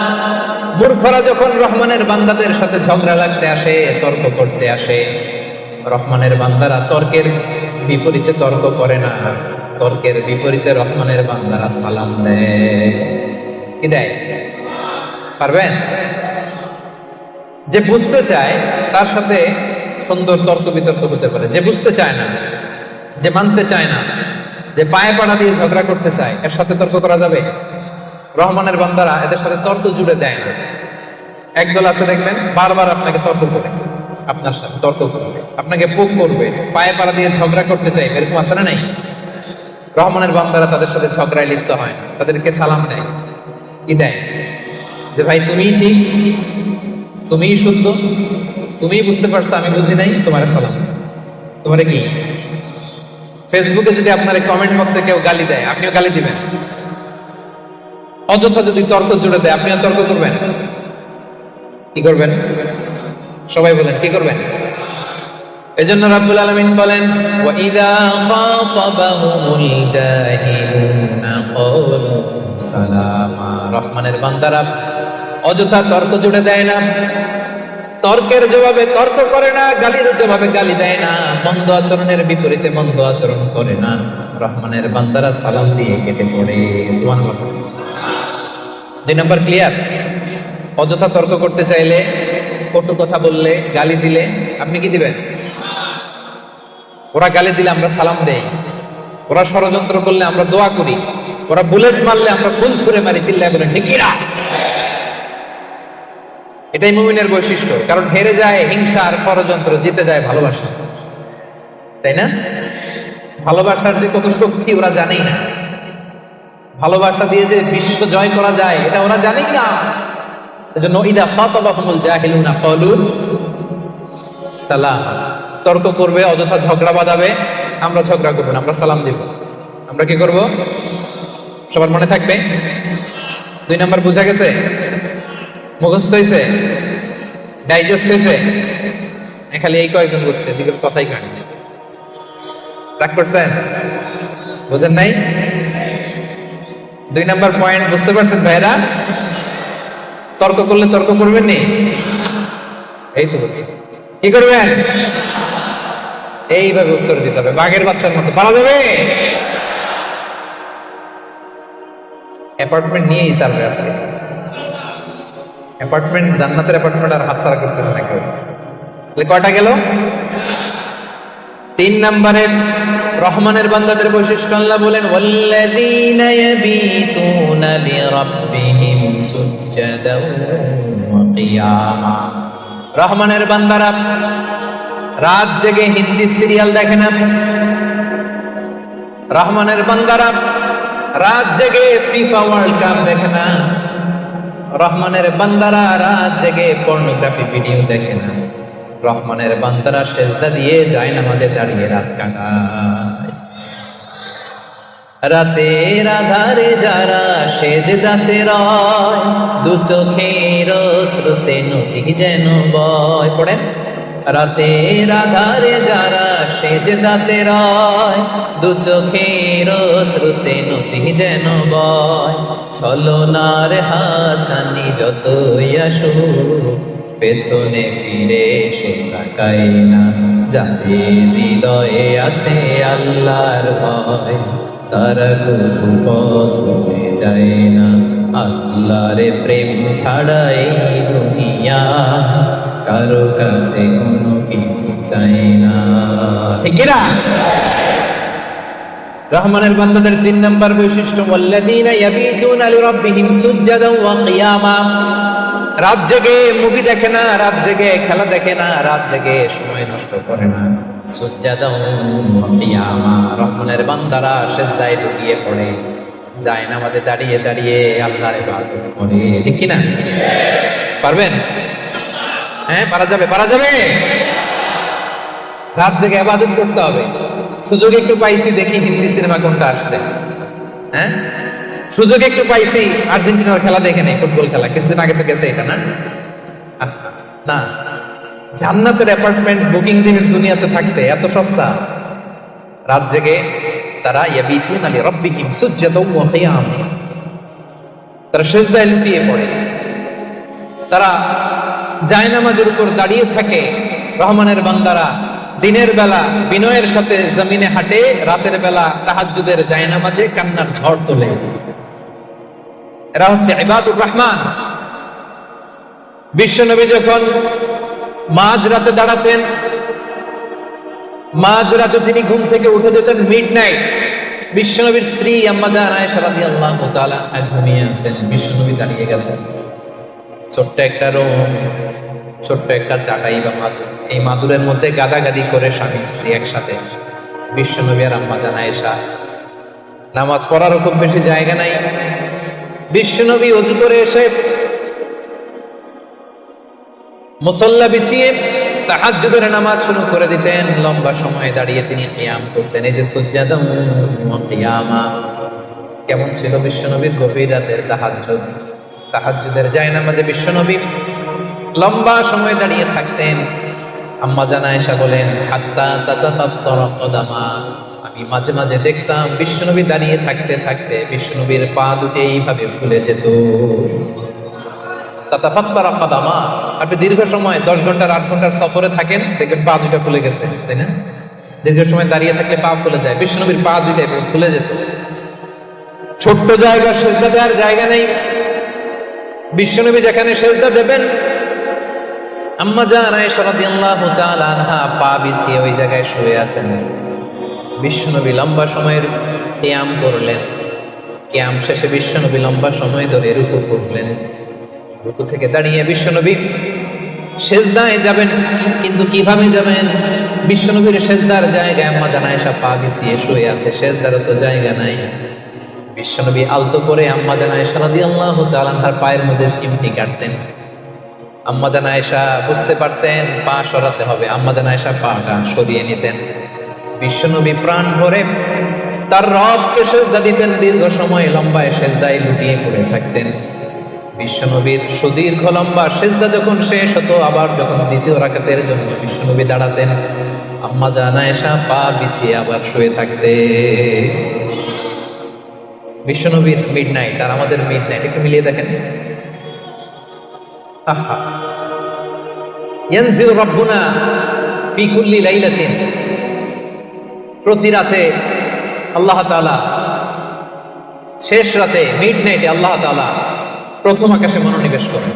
Speaker 1: মূর্খরা যখন রহমানের বান্দাদের সাথে ঝগড়া লাগতে আসে, তর্ক করতে আসে, রহমানের বান্দারা তর্কের বিপরীতে তর্ক করে না, তর্কের বিপরীতে রহমানের বান্দারা সালাম দেয়। কি দেয়? পারবেন? যে বুঝতে চায় তার সাথে সুন্দর তর্ক বিতর্ক হতে পারে, যে বুঝতে চায় না, যে মানতে চায় না, যে পায়ে পাড়া দিয়ে ঝগড়া করতে চায়, এর সাথে তর্ক করা যাবে? রহমানের বান্দারা এদের সাথে তর্ক জুড়ে দেয় না। একদল আছে দেখবেন বারবার আপনাকে তর্ক করে, আপনার সাথে তর্ক করবে, আপনাকে পোক করবে, পায়ে পাড়া দিয়ে ঝগড়া করতে চাই, এরকম আছে না নাই? রহমানের বান্দারা তাদের সাথে ঝগড়ায় লিপ্ত হয় না, তাদেরকে সালাম দেয়। কি দেয়? যে ভাই তুমিই ঠিক, তুমিই শুদ্ধ, তুমিই বুঝতে পারছো, আমি বুঝি নাই, তোমার সালাম। তোমারে কি ফেসবুকে যদি আপনার কমেন্ট বক্সে কেউ গালি দেয়, আপনিও গালি দিবেন? অযথা যদি তর্ক জুড়ে দেয়, আপনিও তর্ক করবেন? কি করবেন? সবাই বলেন কি করবেন? এজন্য রাব্বুল আলামিন বলেন, ওয়া ইযা খাতাবাহুমুল জাহিলুনা ক্বালু সালামা। রহমানের বান্দারা অযথা তর্ক জুড়ে দেয় না, তর্কের জবাবে তর্ক করে না, গালির জবাবে গালি দেয় না, মন্দ আচরণের বিপরীতে মন্দ আচরণ করে না। রহমানের বান্দারা সালাম দিয়ে কেটে পড়ে। সুবহানাল্লাহ। 2 নাম্বার ক্লিয়ার? অযথা তর্ক করতে চাইলে, কটু কথা বললে, গালি দিলে আপনি কি দিবেন? ওরা গালি দিলে আমরা সালাম দেই, ওরা ষড়যন্ত্র করলে আমরা দোয়া করি, ওরা বুলেট মারলে আমরা ফুল ছুঁড়ে মারি, চিল্লায় বলেন ঠিক কি না? এটাই মুমিনের বৈশিষ্ট্য। কারণ হেরে যায় হিংসা আর ষড়যন্ত্র, জিতে যায় ভালোবাসা, তাই না? ভালোবাসার যে কত শক্তি ওরা জানেই না, ভালোবাসা দিয়ে যে বিশ্ব জয় করা যায় এটা ওরা জানেই না। এজন্য ইদা খাতাবাহুমুল জাহিলুনা ক্বালু সালাম। তর্ক করবে, অযথা ঝগড়া বাঁধাবে, আমরা ঝগড়া করব না, আমরা সালাম দিব। আমরা কি করব? সবার মনে থাকবে? 2 নাম্বার বুঝা গেছে? মুখস্থ হয়েছে? ডাইজেস্ট হয়েছে? খালি এই কয়েকজন বলছে, দিকের কথাই কাটে। রাগ করছেন? বুঝেন নাই? 2 নাম্বার পয়েন্ট বুঝতে পারছেন ভাইরা? তর্ক করলে তর্ক করবেন নি? এই তো বলছি। কি করবেন? এইভাবে উত্তর দিতে হবে, বাঘের বাচ্চার মতো। পারা যাবে? অ্যাপার্টমেন্ট নিয়েই সার্ভে আছে। অ্যাপার্টমেন্ট, জান্নাতের অ্যাপার্টমেন্ট আর হাতছাড়া করতেছে না কেউ। তাহলে কয়টা গেল? 3 নম্বরে রহমানের বান্দাদের বৈশিষ্ট্য আল্লাহ বলেন, ওয়াল্লাযীনা ইয়াবীতুনা লিরাব্বিহিম সুজদাও ওয়া কিয়ামা। রহমানের বান্দারা রাত জেগে হিন্দি সিরিয়াল দেখে না, রহমানের বান্দারা রাত জেগে ফিফা ওয়ার্ল্ড কাপ দেখে না, রহমানের বান্দারা রাত জেগে পর্নোগ্রাফি ভিডিও দেখে না, রহমানের বান্দারা সেজদা দিয়ে যায় নামাজে দাঁড়িয়ে রাত কাটায়। রাতের আধারে যারা সেজদাতে রয়, দু চোখের স্রোতে নদী যেন বয়। পড়েন, রাতের আধারে যারা সেজদাতে রয়, দু চোখের স্রোতে নদী যেন বয়। ছলনার হাতছানি যতই আসুক, পেছনে ফিরে সে তাকায় না। যাদের হৃদয়ে আছে আল্লাহর ভয়, তারা কোনো পথ ভুলে যায় না। আল্লাহর প্রেম ছাড়া এই দুনিয়া কারো কাছে কোনো কিছু চাই না। ঠিক না? রহমানের বান্দাদের 3 নাম্বার বৈশিষ্ট্য, ওয়াল্লাযীনা ইয়াবীতুনা লিরাব্বিহিম সুজদাও ওয়া কিয়ামা। রাত জেগে মুভি দেখে না, রাত জেগে খেলা দেখে না, রাত জেগে সময় নষ্ট করে না। সুজদাও ওয়া কিয়ামা। রহমানের বান্দারা সিজদায় লুটিয়ে পড়ে, যায় নামাজে দাঁড়িয়ে দাঁড়িয়ে আল্লাহর ইবাদত করে। ঠিক কি না? পারবেন? হ্যাঁ, পারা যাবে? পারা যাবে? রাত জেগে ইবাদত করতে হবে। সুযোগ একটু পাইছি, দেখি হিন্দি সিনেমা কোনটা আসছে। হ্যাঁ, সুযোগ একটু পাইছি, আর্জেন্টিনার খেলা দেখে নেই, ফুটবল খেলা কিছুদিন আগে তো গেছে। এটা না না, জান্নাতের অ্যাপার্টমেন্ট বুকিং দিবেন দুনিয়াতে থাকতে, এত সস্তা। রাত জেগে তারা ইয়াবিতুনা লিরাব্বিহিম সুজদাও ওয়া কিয়ামা, তারা সিজদায় লুটিয়ে পড়ে, তারা জায়নামাজের উপর দাঁড়িয়ে থাকে। রহমানের বান্দারা দিনের বেলা বিনয়ের সাথে জমিনে হাঁটে, রাতের বেলা তাহাজ্জুদের জায়নামাজে কান্নার ঝড় তোলে। এরা হচ্ছে ইবাদুর রহমান। বিশ্বনবী যখন মাঝরাতে দাঁড়াতেন, মাঝরাতে তিনি ঘুম থেকে উঠে যেতেন মিডনাইট। বিশ্বনবীর স্ত্রী আম্মা জান আয়েশা রাদিয়াল্লাহু তাআলা ঘুমিয়ে আছেন, বিশ্বনবী দাঁড়িয়ে গেছেন। ছোট্ট একটা রুম, ছোট্ট একটা চাটাই বা মাদুর, এই মাদুরের মধ্যে গাদাগাদি করে স্বামী স্ত্রী একসাথে। বিশ্বনবী আর আম্মা জান আয়েশা, নামাজ পড়ারও খুব বেশি জায়গা নাই। বিশ্বনবী ওযু করে এসে মুসল্লা বিছিয়ে তাহাজ্জুদের নামাজ শুরু করে দিতেন। লম্বা সময় দাঁড়িয়ে তিনি কিয়াম করতেন। এই যে সুজদাতুম ওয়া কিয়ামা, কেমন ছিল বিশ্বনবীর গভীর রাতের তাহাজ্জুদ। তাহাজ্জুদের জায়নামাজে বিশ্বনবী লম্বা সময় দাঁড়িয়ে থাকতেন। আম্মা জান আয়েশা বলেন, হাত্তা তাতাফাত্তারা কদামা, আমি মাঝে মাঝে দেখতাম বিশ্বনবী দাঁড়িয়ে থাকতে থাকতে বিশ্বনবীর পা দুটো এইভাবে ফুলে যেত। তাতাফাত্তারা কদামা, আপনি দীর্ঘ সময় 10 ঘন্টার 8 ঘন্টার সফরে থাকেন, দেখবেন পা দুটো ফুলে গেছে, তাই না? দীর্ঘ সময় দাঁড়িয়ে থাকলে পা ফুলে যায়। বিশ্বনবীর পা দুটো ফুলে যেত। ছোট্ট জায়গা, সেজদা দেওয়ার জায়গা নেই। বিশ্বনবী যেখানে সেজদা দেবেন, আম্মা জান আয়েশা রাদিয়াল্লাহু তাআলা আনহা পা বিছিয়ে ওই জায়গায় শুয়ে আছেন। বিশ্বনবী লম্বা সময়ের কিয়াম করলেন। কিয়াম শেষে বিশ্বনবী লম্বা সময় ধরে রুকু করলেন। রুকু থেকে দাঁড়িয়ে বিশ্বনবী সেজদায় যাবেন, কিন্তু কিভাবে যাবেন? বিশ্বনবীর সেজদার জায়গায় আম্মা জান আয়েশা পা বিছিয়ে শুয়ে আছে, সেজদারও তো জায়গা নাই। বিশ্বনবী আলতো করে আম্মা জান আয়েশা রাদিয়াল্লাহু তাআলা আনহার পায়ের মধ্যে চিমটি কাটতেন। আম্মা জান আয়েশা বুঝতে পারতেন পা সরাতে হবে, আম্মা জান আয়েশা পাটা সরিয়ে নিতেন। বিশ্বনবী প্রাণ ভরে তার রবকে সেজদা দিতেন। দীর্ঘ সময় লম্বা সেজদায় লুটিয়ে পড়ে থাকতেন। বিশ্বনবীর সুদীর্ঘ লম্বা সেজদা যখন শেষ হতো, আবার যখন দ্বিতীয় রাকাতের জন্য বিশ্বনবী দাঁড়াতেন, আম্মা জান আয়েশা পা বিছিয়ে আবার শুয়ে থাকতে। বিশ্বনবীর মিডনাইট আর আমাদের মিডনাইট একটু মিলিয়ে দেখেন। আহা, ইয়ানজিলু রাব্বুনা ফি কুল্লি লাইলাতিন, প্রতি রাতে আল্লাহ তাআলা, শেষ রাতে মিডনাইটে আল্লাহ তাআলা প্রথম আকাশে মনোনিবেশ করেন,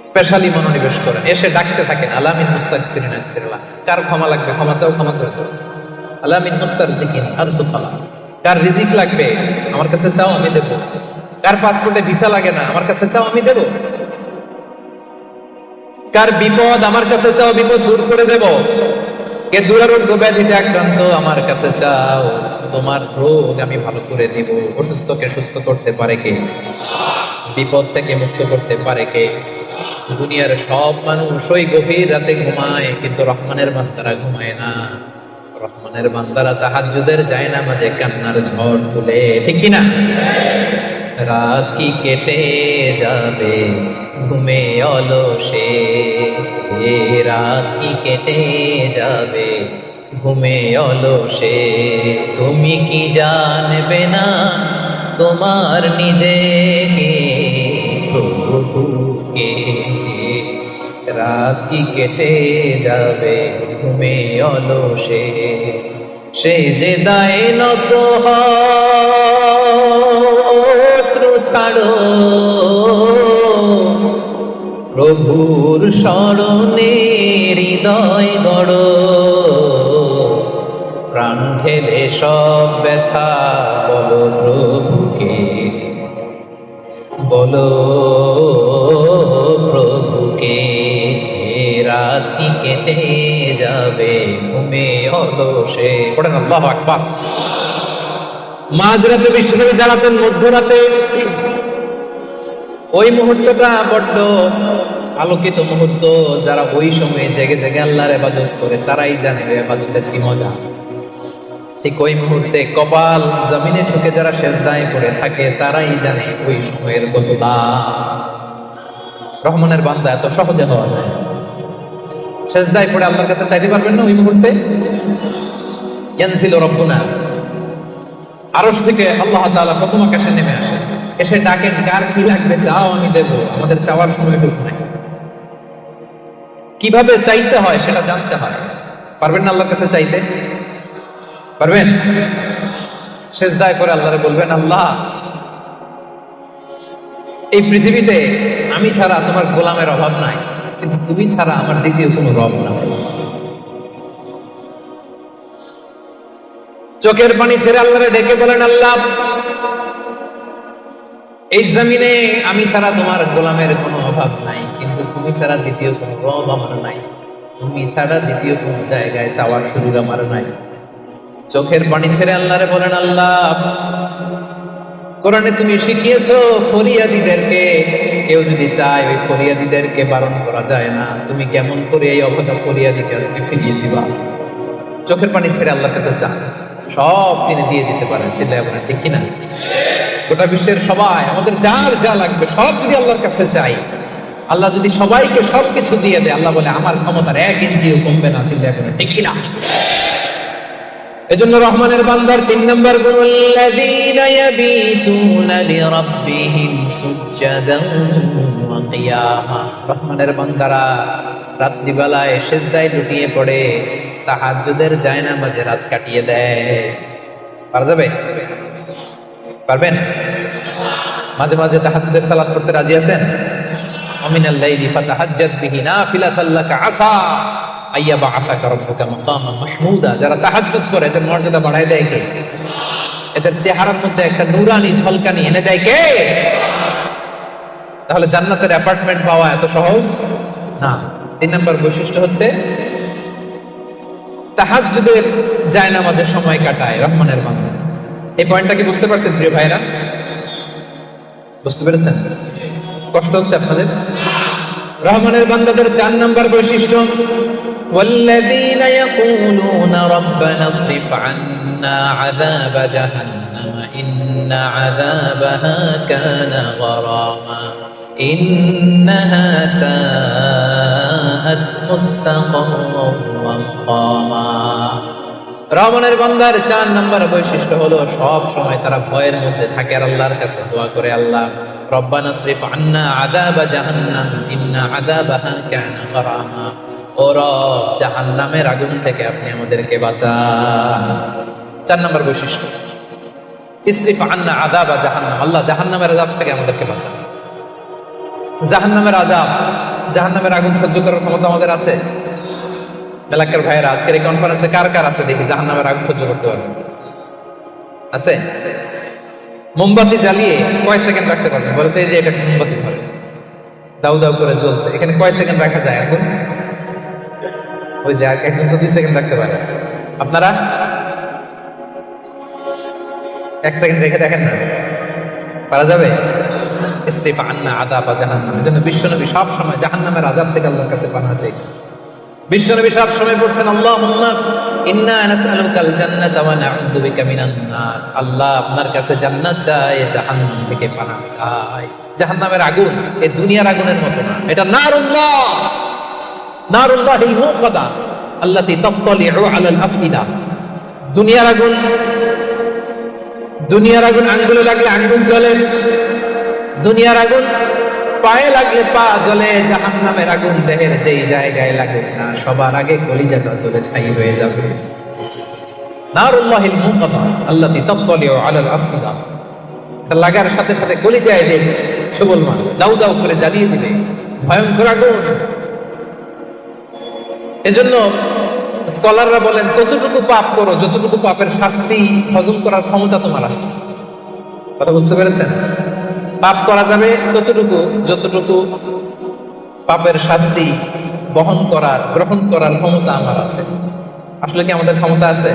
Speaker 1: স্পেশালি মনোনিবেশ করেন। এসে ডাকতে থাকেন, আলামিন মুস্তাগফিরিন আগফিরল্লাহ, কার ক্ষমা লাগবে ক্ষমা চাও, ক্ষমা চাও। আলামিন মুস্তারজিকিন আরজুকাল্লাহ, কার রিজিক লাগবে আমার কাছে চাও, আমি দেব। কার পাসপোর্টে ভিসা লাগে না আমার কাছে চাও, আমি দেব। কার বিপদ আমার কাছে চাও, বিপদ দূর করে দেব। কে দুরারোগ্য ব্যাধিতে আক্রান্ত আমার কাছে চাও, তোমার রোগ আমি ভালো করে দিব। অসুস্থকে সুস্থ করতে পারে কে? বিপদ থেকে মুক্ত করতে পারে কে? দুনিয়ার সব মানুষ ওই গভীর রাতে ঘুমায়, কিন্তু রহমানের বান্দারা ঘুমায় না। রহমানের বান্দারা তাহাজ্জুদের জায়নামাজে কান্নার ঝড় তুলে, ঠিক কিনা? রাত কি কেটে যাবে ঘুমে অলসে, রাত কি কেটে যাবে ঘুমে অলসে, তুমি কি জানবে না তোমার নিজেকে প্রভুকে। রাত কি কেটে যাবে ঘুমে অলসে, সে যে দায় নত অশ্রু ছাড়ো, প্রভুর স্মরণে হৃদয় গড়, প্রাণ ঢেলে সব ব্যথা বলো প্রভুকে, বলো প্রভুকে। রাত কি কেটে যাবে ঘুমে অলসে, পড়েন আল্লাহু আকবার। মাঝরাতে বিশ্বনবী দাঁড়াতেন, মধ্যরাতে। ওই মুহূর্তটা বড্ড আলোকিত মুহূর্ত। যারা ওই সময়ে জেগে জেগে আল্লাহর ইবাদত করে তারাই জানে ওই ইবাদতের কি মজা। ঠিক ওই মুহূর্তে কপাল জমিনে ঠুকে যারা সেজদায় পড়ে থাকে তারাই জানে ওই সময়ের কত দাম। রহমানের বান্দা এত সহজে হওয়া যায়। সেজদায় পড়ে আল্লাহর কাছে চাইতে পারবেন না ওই মুহূর্তে? ইয়ানজিলু রাব্বুনা, আরশ থেকে আল্লাহ তাআলা প্রথম আকাশে নেমে আসেন, এসে ডাকেন, কার কি লাগবে চাও আমি দেব। আমাদের চাওয়ার সময় টুকু নাই, কিভাবে চাইতে হয় সেটা জানতে হয়। পারবেন না আল্লাহর কাছে চাইতে? পারবেন? সেজদায় করে আল্লাহরে বলবেন, আল্লাহ এই পৃথিবীতে আমি ছাড়া তোমার গোলামের অভাব নাই, কিন্তু তুমি ছাড়া আমার দ্বিতীয় কোনো রব নাই। চোখের পানি ছেড়ে আল্লাহরে ডেকে বলেন, আল্লাহ এই জমিনে আমি ছাড়া তোমার গোলামের কোনো অভাব নাই, কিন্তু তুমি ছাড়া দ্বিতীয় কোনো রব আমার নাই, তুমি ছাড়া দ্বিতীয় কোনো জায়গায় চাওয়ার সুযোগ আমার নাই। চোখের পানি ছেড়ে আল্লাহরে বলেন, আল্লাহ কোরআনে তুমি শিখিয়েছো ফরিয়াদীদেরকে কেউ যদি চায় ওই ফরিয়াদীদেরকে বারণ করা যায় না, তুমি কেমন করে এই অবস্থা ফরিয়াদীকে আজকে ফিরিয়ে দিবা? চোখের পানি ছেড়ে আল্লাহর কাছে চান, সব তিনি দিয়ে দিতে পারেন। চিল্লায় বলেন ঠিক কিনা? গোটা বিশ্বের সবাই আমাদের যার যা লাগবে সব যদি আল্লাহর কাছে চাই, আল্লাহ যদি সবাইকে সবকিছু দিয়ে দেয়, আল্লাহ বলে আমার ক্ষমতার 1 ইঞ্চিও কমবে না। চিল্লায় বলেন ঠিক কিনা? এজন্য রহমানের বান্দার 3 নম্বর গুণ, আল্লাযীনা ইয়াবিতুনা লিরাব্বিহিম সুজদান ওয়া কিয়ামা। রহমানের বান্দারা রাত্রিবেলায় সিজদায় লুটিয়ে পড়ে তাহাজ্জুদের জায়নামাজে রাত কাটিয়ে দেয়। পারা যাবে? পারবেন? মাঝে মাঝে তাহাজ্জুদের সালাত পড়তে রাজি আছেন? আমিনাল লাইলি ফাতাহাজ্জাদ বিহি নাফিলাতাল লাকা আসা আইয়াবা আসাকা রাব্বুকা মাকামান মাহমুদা। যারা তাহাজ্জুদ করে এদের মর্যাদা বাড়ায় দেয় কে? এদের চেহারার মধ্যে একটা নূরানি ঝলকানি এনে দেয় কে? তাহলে জান্নাতের অ্যাপার্টমেন্ট পাওয়া এত সহজ না। 3 নম্বর বৈশিষ্ট্য হচ্ছে তাহাজ্জুদের জায়নামাজে সময় কাটায় রহমানের বান্দা। এই পয়েন্টটা কি বুঝতে পারছেন প্রিয় ভাইরা? বুঝতে পেরেছেন? কষ্ট হচ্ছে আপনাদের? রহমানের বান্দাদের 4 নম্বর বৈশিষ্ট্য, والذين يقولون ربنا اصرف عنا عذاب جهنم إن عذابها كان غراما إنها ساءت مستقرا ومقاما। রহমানের বান্দার 4 নম্বর বৈশিষ্ট্য হলো সব সময় তারা ভয়ের মধ্যে থাকে আর আল্লাহর কাছে দোয়া করে, আল্লাহ রব্বানা সরিফ আন্না আযাবা জাহান্নাম ইন্না আযাবাহা কানা গরামা। ও রব, জাহান্নামের আগুন থেকে আপনি আমাদেরকে বাঁচান। 4 নম্বর বৈশিষ্ট্য, ইসরিফ আন্না আযাবা জাহান্নাম, আল্লাহ জাহান্নামের আযাব থেকে আমাদেরকে বাঁচান। জাহান্নামের আযাব, জাহান্নামের আগুন সহ্য করার ক্ষমতা আমাদের আছে? এলাকার ভাইয়েরা আজকের এই কনফারেন্সে কার কার আছে দেখি জাহান্নামের আগুন সহ্য করতে পারবে? আছে? মোমবাতি জ্বালিয়ে কয় সেকেন্ড রাখতে পারবে? বলতে যে এটা মোমবাতি ধরে দাউ দাউ করে জ্বলছে, এখানে কয় সেকেন্ড রাখা যায়? এখন ওই যে একজন তো 2 সেকেন্ড রাখতে পারে, আপনারা 1 সেকেন্ড রেখে দেখেন না, পারা যাবে? ইসরিফ আন্না আযাবা জাহান্নাম। এজন্য বিশ্বনবী সব সময় জাহান্নামের আযাব থেকে আল্লাহর কাছে পানাহ চাই। বিশ্বনবী সব সময় পড়তেন আল্লাহুম্মা ইন্না নাসআলুকাল জান্নাতা ওয়া নাউযু বিকা মিনান নার। আল্লাহ আপনার কাছে জান্নাত চাই, জাহান্নাম থেকে পানাহ চাই। জাহান্নামের আগুন এই দুনিয়ার আগুনের মতো না, এটা নারুল্লাহ, নারুল্লাহিল মুকাদা আল্লাতী তাত্তালিউ আলাল আফইদা। দুনিয়ার আগুন, দুনিয়ার আগুন আঙ্গুলে লাগলে আঙ্গুল জ্বলে, দুনিয়ার আগুন পায়ে লাগলে পা জ্বলে। জাহান্নামের আগুন দেহের যেই জায়গায় লাগুক না সবার আগে কলিজাটা জ্বলে ছাই হয়ে যাবে। নারুল্লাহিল মুকাদা আল্লাতী তাত্তালিউ আলাল আফইদা, লাগার সাথে সাথে কলিজায় যে ছবলমান দাউ দাউ করে জ্বালিয়ে দিবে, ভয়ঙ্কর আগুন। এজন্য স্কলাররা বলেন ততটুকু পাপ করো যতটুকু পাপের শাস্তি হজম করার ক্ষমতা তোমার আছে। কথা বুঝতে পেরেছেন? পাপ করা যাবে ততটুকু যতটুকু পাপের শাস্তি বহন করার, গ্রহণ করার ক্ষমতা আমার আছে। আসলে কি আমাদের ক্ষমতা আছে?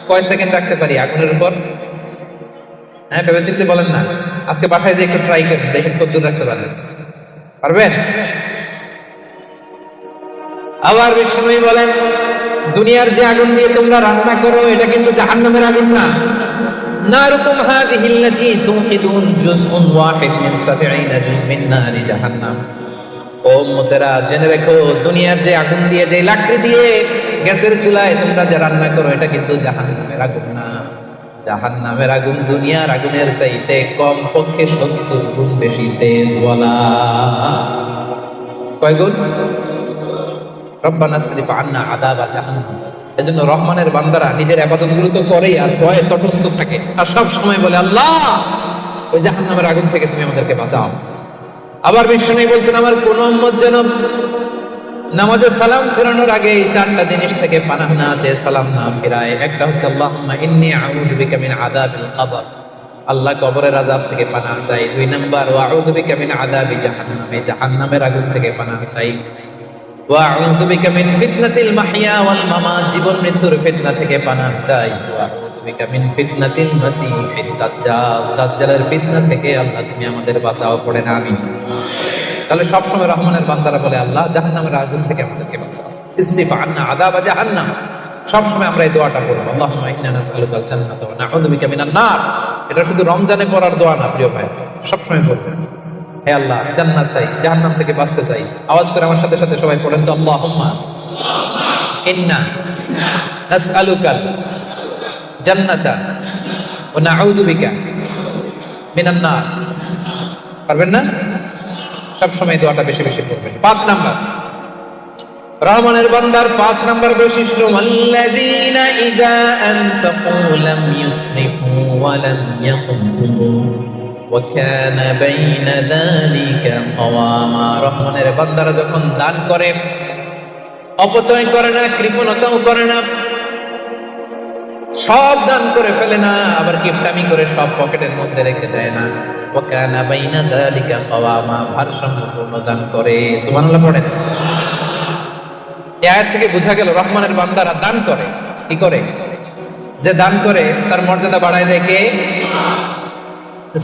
Speaker 1: কয় সেকেন্ড রাখতে পারি আগুনের উপর? হ্যাঁ, ভেবে চিন্তে বলেন না। আজকে বাসায় যে একটু ট্রাই করেন, দেখেন কতদূর রাখতে পারেন। পারবেন? আবার বিষ্ণু বলেন দুনিয়ার যে আগুন দিয়ে তোমরা রান্না করো এটা কিন্তু জাহান্নামের আগুন না। নারুকুম হাযিহিল্লাতী তুকিদুন জুজউন ওয়াহিদ মিন 70 জুজ মিন নারি জাহান্নাম। ও উম্মতেরা জেনে রেখো, দুনিয়ার যে আগুন দিয়ে, যে লাকড়ি দিয়ে গ্যাসের চুলায় তোমরা যে রান্না করো এটা কিন্তু জাহান্নামের আগুন না। জাহান্নামের আগুন দুনিয়ার আগুনের চাইতে কম পক্ষে 70 গুণ বেশি তেজ। বলা কয় গুণ? রব্বানা সরিফ আন্না আযাবা জাহান্নাম। এজন্য রহমানের বান্দারা নিজের ইবাদতগুলো তো করেই আর ভয়ে তটস্থ থাকে আর সব সময় বলে আল্লাহ ওই জাহান্নামের আগুন থেকে তুমি আমাদেরকে বাঁচাও। আবার বিষ্ণু বলতেন আমার কোন উম্মত যেন নামাজে সালাম ফেরানোর আগে এই চারটা জিনিস থেকে পানাহ না চেয়ে সালাম না ফেরায়। একটা হচ্ছে আল্লাহুম্মা ইন্নী আউযু বিকা মিন আযাবিল কবর, আল্লাহ কবরের আযাব থেকে পানাহ চাই। 2 নাম্বার ওয়া আউযু বিকা মিন আযাবি জাহান্নাম, জাহান্নামের আগুন থেকে পানাহ চাই। ওয়া আউযু বিকা মিন ফিতনাতিল মাহইয়া ওয়াল মামাত, জীবন মৃত্যুর ফিতনা থেকে পানাহ চাই। ওয়া আউযু বিকা মিন ফিতনাতিল মাসীহিদ দাজ্জাল, দাজ্জালের ফিতনা থেকে আল্লাহ তুমি আমাদের বাঁচাও, পড়েন আমিন। তাহলে সবসময় রহমানের বান্দারা বলে আল্লাহ জাহান্নামের আগুন থেকে আমাদেরকে বাঁচাও, ইসরিফ আন্না আযাবা জাহান্নাম। সবসময় আমরা এই দোয়াটা করবো, আল্লাহুম্মা ইন্না নাসআলুকাল জান্নাতা ওয়া নাউযু বিকা মিনান নার। এটা শুধু রমজানে পড়ার দোয়া না প্রিয় ভাই, সবসময় বলবেন হে আল্লাহ জান্নাত চাই, জাহান্নাম থেকে বাঁচতে চাই। আওয়াজ করে আমার সাথে সাথে সবাই পড়েন তো, আল্লাহুম্মা ইন্না নাসআলুকাল জান্নাতা ওয়া নাউযু বিকা মিনান নার। পারবেন না? সবসময় দোয়াটা বেশি বেশি করবেন। 5 নাম্বার রহমানের বান্দার 5 নাম্বার বৈশিষ্ট্য, আল্লাযীনা ইযা আনফাকু লাম ইউসরিফু ওয়া লাম ইয়াকুতু ওয়া কানা বাইনা যালিকা কাওয়ামা। রহমানের বান্দারা যখন দান করে অপচয় করে না, কৃপণতাও করে না, সব দান করে ফেলে না, আবার কিপটামি করে সব পকেটের মধ্যে রেখে দেয় না। ওয়া কানা বাইনা যালিকা কাওয়ামা, ভারসাম্যপূর্ণ দান করে। সুবহানাল্লাহ পড়েন। এই আয়াত থেকে বোঝা গেল রহমানের বান্দারা দান করে। কি করে? যে দান করে তার মর্যাদা বাড়ায় দেয় কে?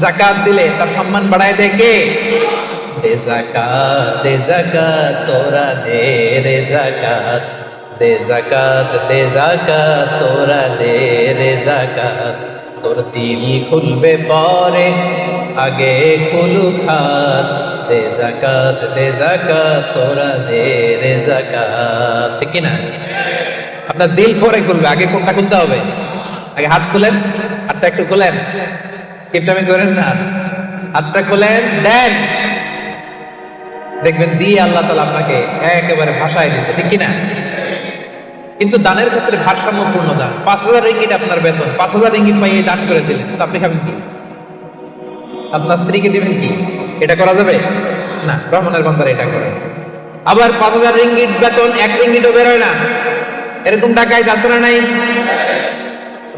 Speaker 1: যাকাত দিলে তার সম্মান বাড়ায় দেয় কে? দে যাকাত তোরা দে রে যাকাত, দে যাকাত তোরা দে রে যাকাত। তোর দিল খুলবে পরে আগে খুলুক হাত, দে যাকাত তোরা দে রে যাকাত। ঠিক কি না? আপনার দিল পরে খুলবে, আগে কোনটা খুলতে হবে? আগে হাত খুলেন, হাতটা একটু খুলেন, কিপটামি করেন না, হাতটা খুলেন, দেন, দেখবেন দিয়ে আল্লাহ তাআলা আপনাকে একেবারে ভাষায় দিচ্ছে। ঠিক কি না? কিন্তু দানের ক্ষেত্রে ভারসাম্যপূর্ণ দান। 5000 রিঙ্গিট আপনার বেতন, 5000 রিঙ্গিট পাইয়ে দান করে দিলেন, তো আপনি খাবেন কি? আপনার স্ত্রীকে দিবেন কি? এটা করা যাবে না। রহমানের বান্দারা এটা করে। আবার 5000 রিঙ্গিট বেতন 1 রিঙ্গিটও বেরোয় না, এরকম টাকায় যাচ্ছে না নাই?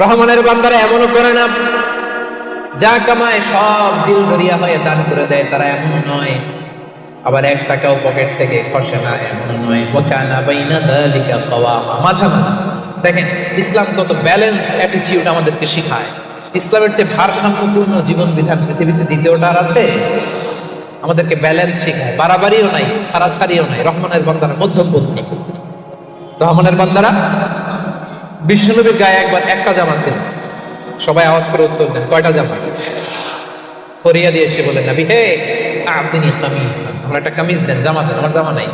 Speaker 1: রহমানের বান্দারা এমনও করে না, যা কামায় সব দিল দরিয়া হয়ে দান করে দেয়, তারা এমন নয়। আবার 1 টাকাও পকেট থেকে খসে না, এমন নয়। ওয়া কানা বাইনা যালিকা কাওয়ামা, মাঝামাঝি। দেখেন ইসলাম কত ব্যালেন্সড অ্যাটিটিউড আমাদেরকে শেখায়। ইসলামের চেয়ে ভারসাম্যপূর্ণ জীবন বিধান পৃথিবীতে দ্বিতীয়টা আর আছে? আমাদেরকে ব্যালেন্স শেখায়, বাড়াবাড়িও নাই, ছাড়াছাড়িও নাই। রহমানের বান্দারা মধ্যমপন্থী। রহমানের বান্দারা, বিশ্বনবীর গায়ে একবার একটা জামা ছিল। সবাই আওয়াজ করে উত্তর দেন, কয়টা জামা? ফরিয়া দিয়ে এসে বলেন, নবী হে আপনি কামিজ, আমার একটা কামিজ দেন, জামা দেন, আমার জামা নাই।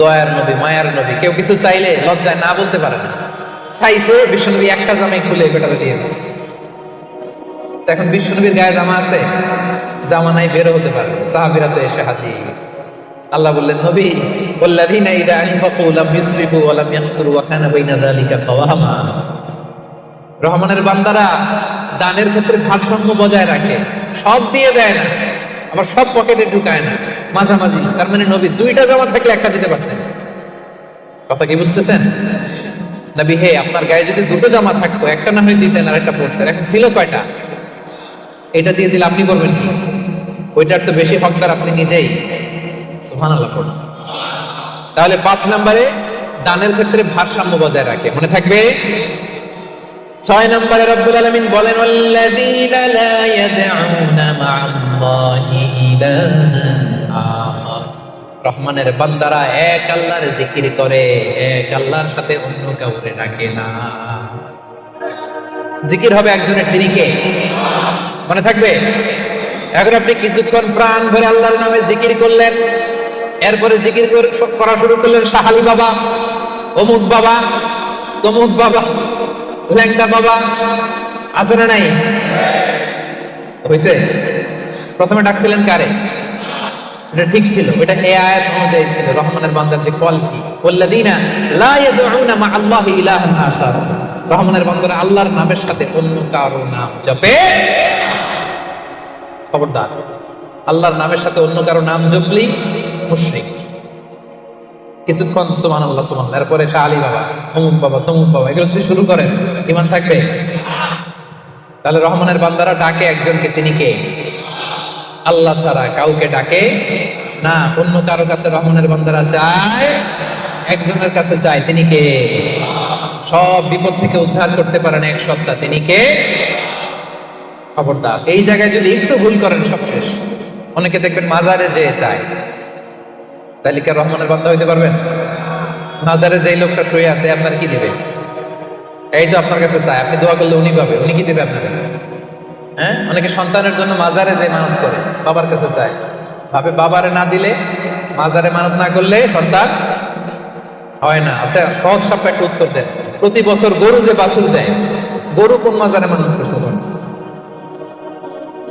Speaker 1: দয়ার নবী, মায়ার নবী, কেউ কিছু চাইলে লজ্জায় না বলতে পারে না। চাইছে, বিশ্বনবী একটা জামাই খুলে বেটারে দিয়ে দিচ্ছে। এখন বিশ্বনবীর গায়ে জামা আছে, জামা নাই, বেরো হতে পারে। সাহাবীরা তো এসে হাজির। আল্লাহ বললেন, নবী ওয়াল্লাযীনা ইযা আনফাকু লাম ইউসরিফু ওয়া লাম ইয়াকতুরু ওয়া কানা বাইনা যালিকা কাওয়ামা। রহমানের বান্দারা দানের ক্ষেত্রে ভারসাম্য বজায় রাখে, সব দিয়ে দেয় না, আবার সব পকেটে ঢুকায় না, মাঝামাঝি। তার মানে নবী 2টা জামা থাকলে একটা দিতে পারতেন। কথা কি বুঝতেছেন? নবী হে আপনার গায়ে যদি 2টো জামা থাকতো, একটা না হয় দিতেন আর একটা পরতেন। এখন ছিল কয়টা? এটা দিয়ে দিলে আপনি করবেন কি? ওইটার তো বেশি হকদার আপনি নিজেই। সুবহানাল্লাহ পড়ুন। তাহলে 5 নম্বরে দানের ক্ষেত্রে ভারসাম্য বজায় রাখে, মনে থাকবে। 6 নম্বরে রব্বুল আলামিন বলেন, ওয়াল্লাযীনা লা ইয়াদউনা মা'আল্লাহি ইলাহান আখার। রহমানের বান্দারা এক আল্লাহর জিকির করে, এক আল্লাহর সাথে অন্য কাউকে ডাকে না। জিকির হবে একজনের, তিনি কে? মনে থাকবে। এখন আপনি কিছুক্ষণ প্রাণ ভরে আল্লাহর নামে জিকির করলেন, এরপরে জিকির করা শুরু করলেন শাহালি বাবা, অমুক বাবা, তমুক বাবা, ল্যাংটা বাবা, আছে না নাই? হয়েছে? প্রথমে ডাকছিলেন কারে? এটা ঠিক ছিল, এটা এই আয়াত অনুযায়ী ছিল। রহমানের বান্দার যে কোয়ালিটি, ওয়াল্লাযীনা লা ইয়াদউনা মা'আল্লাহি ইলাহান আখার। রহমানের বান্দারা আল্লাহর নামের সাথে অন্য কারো নাম জপে। খবরদার, আল্লাহর নামের সাথে অন্য কারো নাম জপলি মুশরিক। কিছুক্ষণ সুবহানাল্লাহ সুবহানাল্লাহ, এরপরে শাহ আলী বাবা, অমুক বাবা, তমুক বাবা, এগুলো যদি শুরু করেন ঈমান থাকবে? তাহলে রহমানের বান্দারা ডাকে একজনকে, তিনি কে? আল্লাহ ছাড়া কাউকে ডাকে না। অন্য কারো কাছে রহমানের বান্দারা চায়, একজনের কাছে চায়, তিনি কে? সব বিপদ থেকে উদ্ধার করতে পারেন এক সত্তা, তিনি কে? খবরদার, এই জায়গায় যদি একটু ভুল করেন সব শেষ। অনেকে দেখবেন মাজারে যেয়ে চায়, তাহলে কি রহমানের বান্দা হইতে পারবেন? মাজারে যেই লোকটা শুয়ে আছে আপনার কি দিবে? এই তো আপনার কাছে চায়, আপনি দোয়া করলে উনি পাবে, উনি কি দিবে আপনাকে? হ্যাঁ, অনেকে সন্তানের জন্য মাজারে যে মানত করে, বাবার কাছে চায়, ভাবে বাবারে না দিলে, মাজারে মানত না করলে সন্তান হয় না। আচ্ছা, সহজ সব একটা উত্তর দেন। প্রতি বছর গরু যে বাছুর দেয়, গরু কোন মাজারে মানত করছে?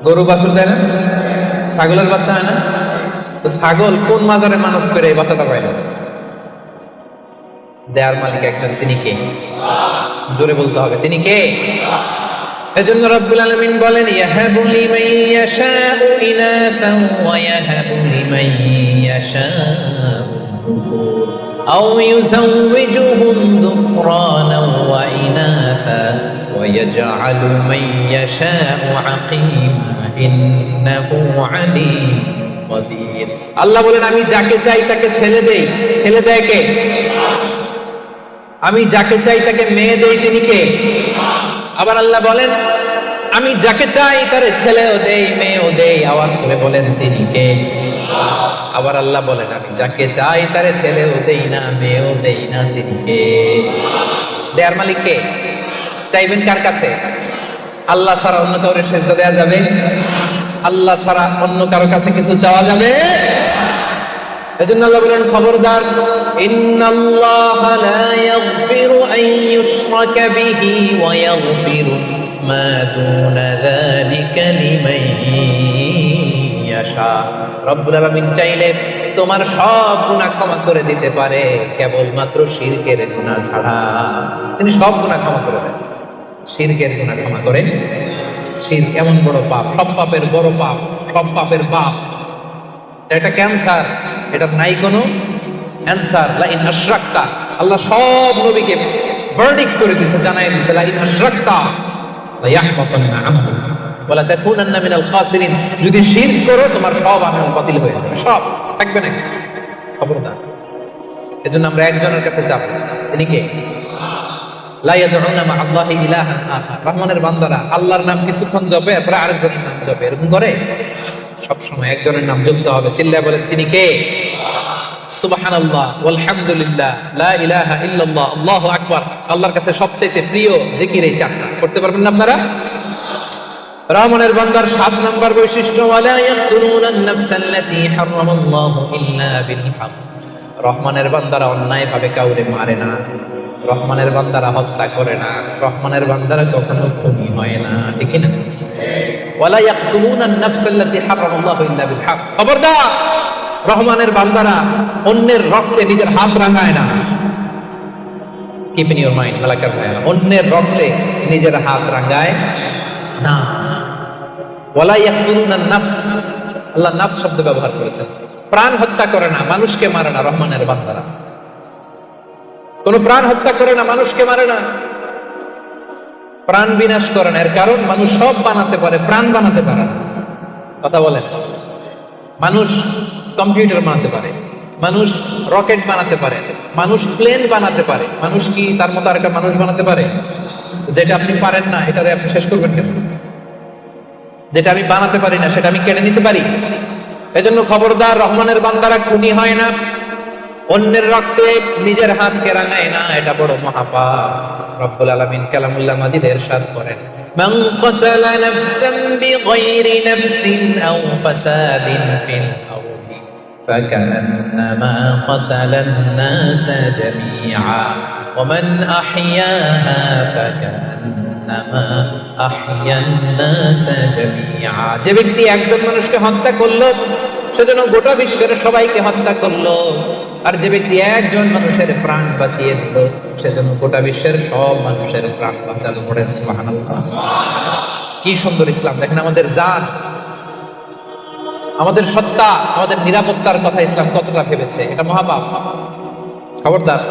Speaker 1: গরু বাছুর দেয় না? ছাগলের বাচ্চা হয় না? তো ছাগল কোন মাজারে মানত করে এই বাচ্চাটা পায় না? দেয়ার মালিক একজন, তিনি কে? জোরে বলতে হবে, তিনি কে? এজন্য রব্বুল আলামিন বলেন, ইয়াহাবু লিমান ইয়াশাউ ইনাসান ওয়া ইয়াহাবু লিমান ইয়াশাউ আও ইউযাওবিজুহুম যুকরানান ওয়া ইনাসা ওয়া ইয়াজআলু মান ইয়াশাউ আকীমা ইন্নাহু আলীম কদির। আল্লাহ বলেন, আমি যাকে চাই তাকে ছেলে দেই। ছেলে দেয় কে? আমি যাকে চাই তাকে মেয়ে দেই, তিনি কে? আবার আল্লাহ বলেন, আমি যাকে চাই তারে ছেলেও দেই মেয়েও দেই। আওয়াজ করে বলেন, তিনি কে? আবার আল্লাহ বলেন, আমি যাকে চাই তারে ছেলেও দেই না মেয়েও দেই না, তিনি কে? দেয়ার মালিক কে? চাইবেন কার কাছে? আল্লাহ ছাড়া অন্য কাউরে সেজদা দেয়া যাবে? আল্লাহ ছাড়া অন্য কারো কাছে কিছু চাওয়া যাবে? এজন্য আল্লাহ বলেন, খবরদার, ইন্নাল্লাহা লা ইয়াগফিরু আন ইউশরাকা বিহি ওয়া ইয়াগফিরু মা দুনা যালিকা লিমান ইয়াশা। রব্বুল আলামিন চাইলে তোমার সব গুনাহ ক্ষমা করে দিতে পারে, কেবলমাত্র শিরকের গুনাহ ছাড়া। তিনি সব গুনাহ ক্ষমা করে দেন, শিরকের গুনাহ ক্ষমা করেন। শিরক এমন বড় পাপ, সব পাপের বড় পাপ, সব পাপের বাপ। এটা ক্যান্সার, এটা নাই কোনো অ্যানসার। লা ইন আশরাকতা, আল্লাহ সব নবীকে ভার্ডিক্ট করে দিয়েছে, জানাই দিয়েছে, লা ইন আশরাকতা লা ইয়াহবাতান্না আমালুক ওয়া লা তাকুনান্না মিনাল খাসিরিন। যদি শিরক করো তোমার সব আমল বাতিল হয়ে যাবে, সব থাকবে না কিছু। খবরদার। এজন্য আমরা একজনের কাছে যাব, তিনি কে? লা ইয়াদউনা মা আল্লাহি ইলাহান আখার। রহমানের বান্দারা আল্লাহর নাম কিছুক্ষণ জপে, এরপর আরেকজনের নাম জপে, এরকম করে? সবসময় একজনের নাম জপতে হবে। চিল্লায় বলেন, তিনি কে? সুবহানাল্লাহ ওয়ালহামদুলিল্লাহ লা ইলাহা ইল্লাল্লাহ আল্লাহু আকবার। আল্লাহর কাছে সবচেয়ে প্রিয় জিকির এই চারটা। করতে পারবেন না আপনারা? রহমানের বান্দার 7 নাম্বার বৈশিষ্ট্য, ওয়ালা ইয়াকতুলুনান নাফসাল্লাতী হারামাল্লাহু ইল্লা বিল হক। রহমানের বান্দারা অন্যায় ভাবে কাউরে মারে না, রহমানের বান্দারা হত্যা করে না, রহমানের বান্দারা কখনো খুনি হয় না, ঠিক না? ওয়ালা ইয়াকতুলুনান নাফসাল্লাতী হারামাল্লাহু ইল্লা বিল হক। খবরদার, রহমানের বান্দারা অন্যের রক্তে নিজের হাত রাঙায় না। Keep in your mind Malakar ভাইরা, অন্যের রক্তে নিজের হাত রাঙায় না। ওয়ালা ইয়াকতুলুনান নাফস, আল্লাহ নাফস শব্দ ব্যবহার করেছেন। প্রাণ হত্যা করে না, মানুষকে মারে না রহমানের বান্দারা। কোন প্রাণ হত্যা করে না, মানুষকে মারে না, প্রাণ বিনাশ করে না। এর কারণ মানুষ সব বানাতে পারে, প্রাণ বানাতে পারে না। কথা বলেন, মানুষ কম্পিউটার বানাতে পারে, মানুষ রকেট বানাতে পারে, মানুষ প্লেন বানাতে পারে। মানুষ কি তার মতো আরেকটা মানুষ বানাতে পারে? যেটা আপনি পারেন না এটারে আপনি শেষ করবেন কেন? যেটা আমি বানাতে পারি না সেটা আমি কেড়ে নিতে পারি? এজন্য খবরদার, রহমানের বান্দারা খুনি হয় না, অন্যের রক্তে নিজের হাতকে রাঙায় না, এটা বড় মহাপাপ। রব্বুল আলামিন কালামুল্লাহ মাজিদে ইরশাদ করেন, মান ক্বাতালা নাফসান বিগাইরি নাফসিন আও ফাসাদিন ফিল আরদি ফাকান্নামা ক্বাতালান নাসা জামিআ ওয়া মান আহইয়াহা ফাকান্নামা আহইয়ান নাসা জামিআ। যে ব্যক্তি একজন মানুষকে হত্যা করলো সেজন্য গোটা বিশ্বের সবাইকে হত্যা করলো, আর যে ব্যক্তি একজন মানুষের প্রাণ বাঁচিয়ে দিল সেজন্য গোটা বিশ্বের সব মানুষের প্রাণ বাঁচালো। পড়েন সুবহানাল্লাহ। কি সুন্দর ইসলাম! দেখেন আমাদের জান, আমাদের সত্তা, আমাদের নিরাপত্তার কথা ইসলাম কতটা ভেবেছে। এটা মহাপাপ। খবরদার,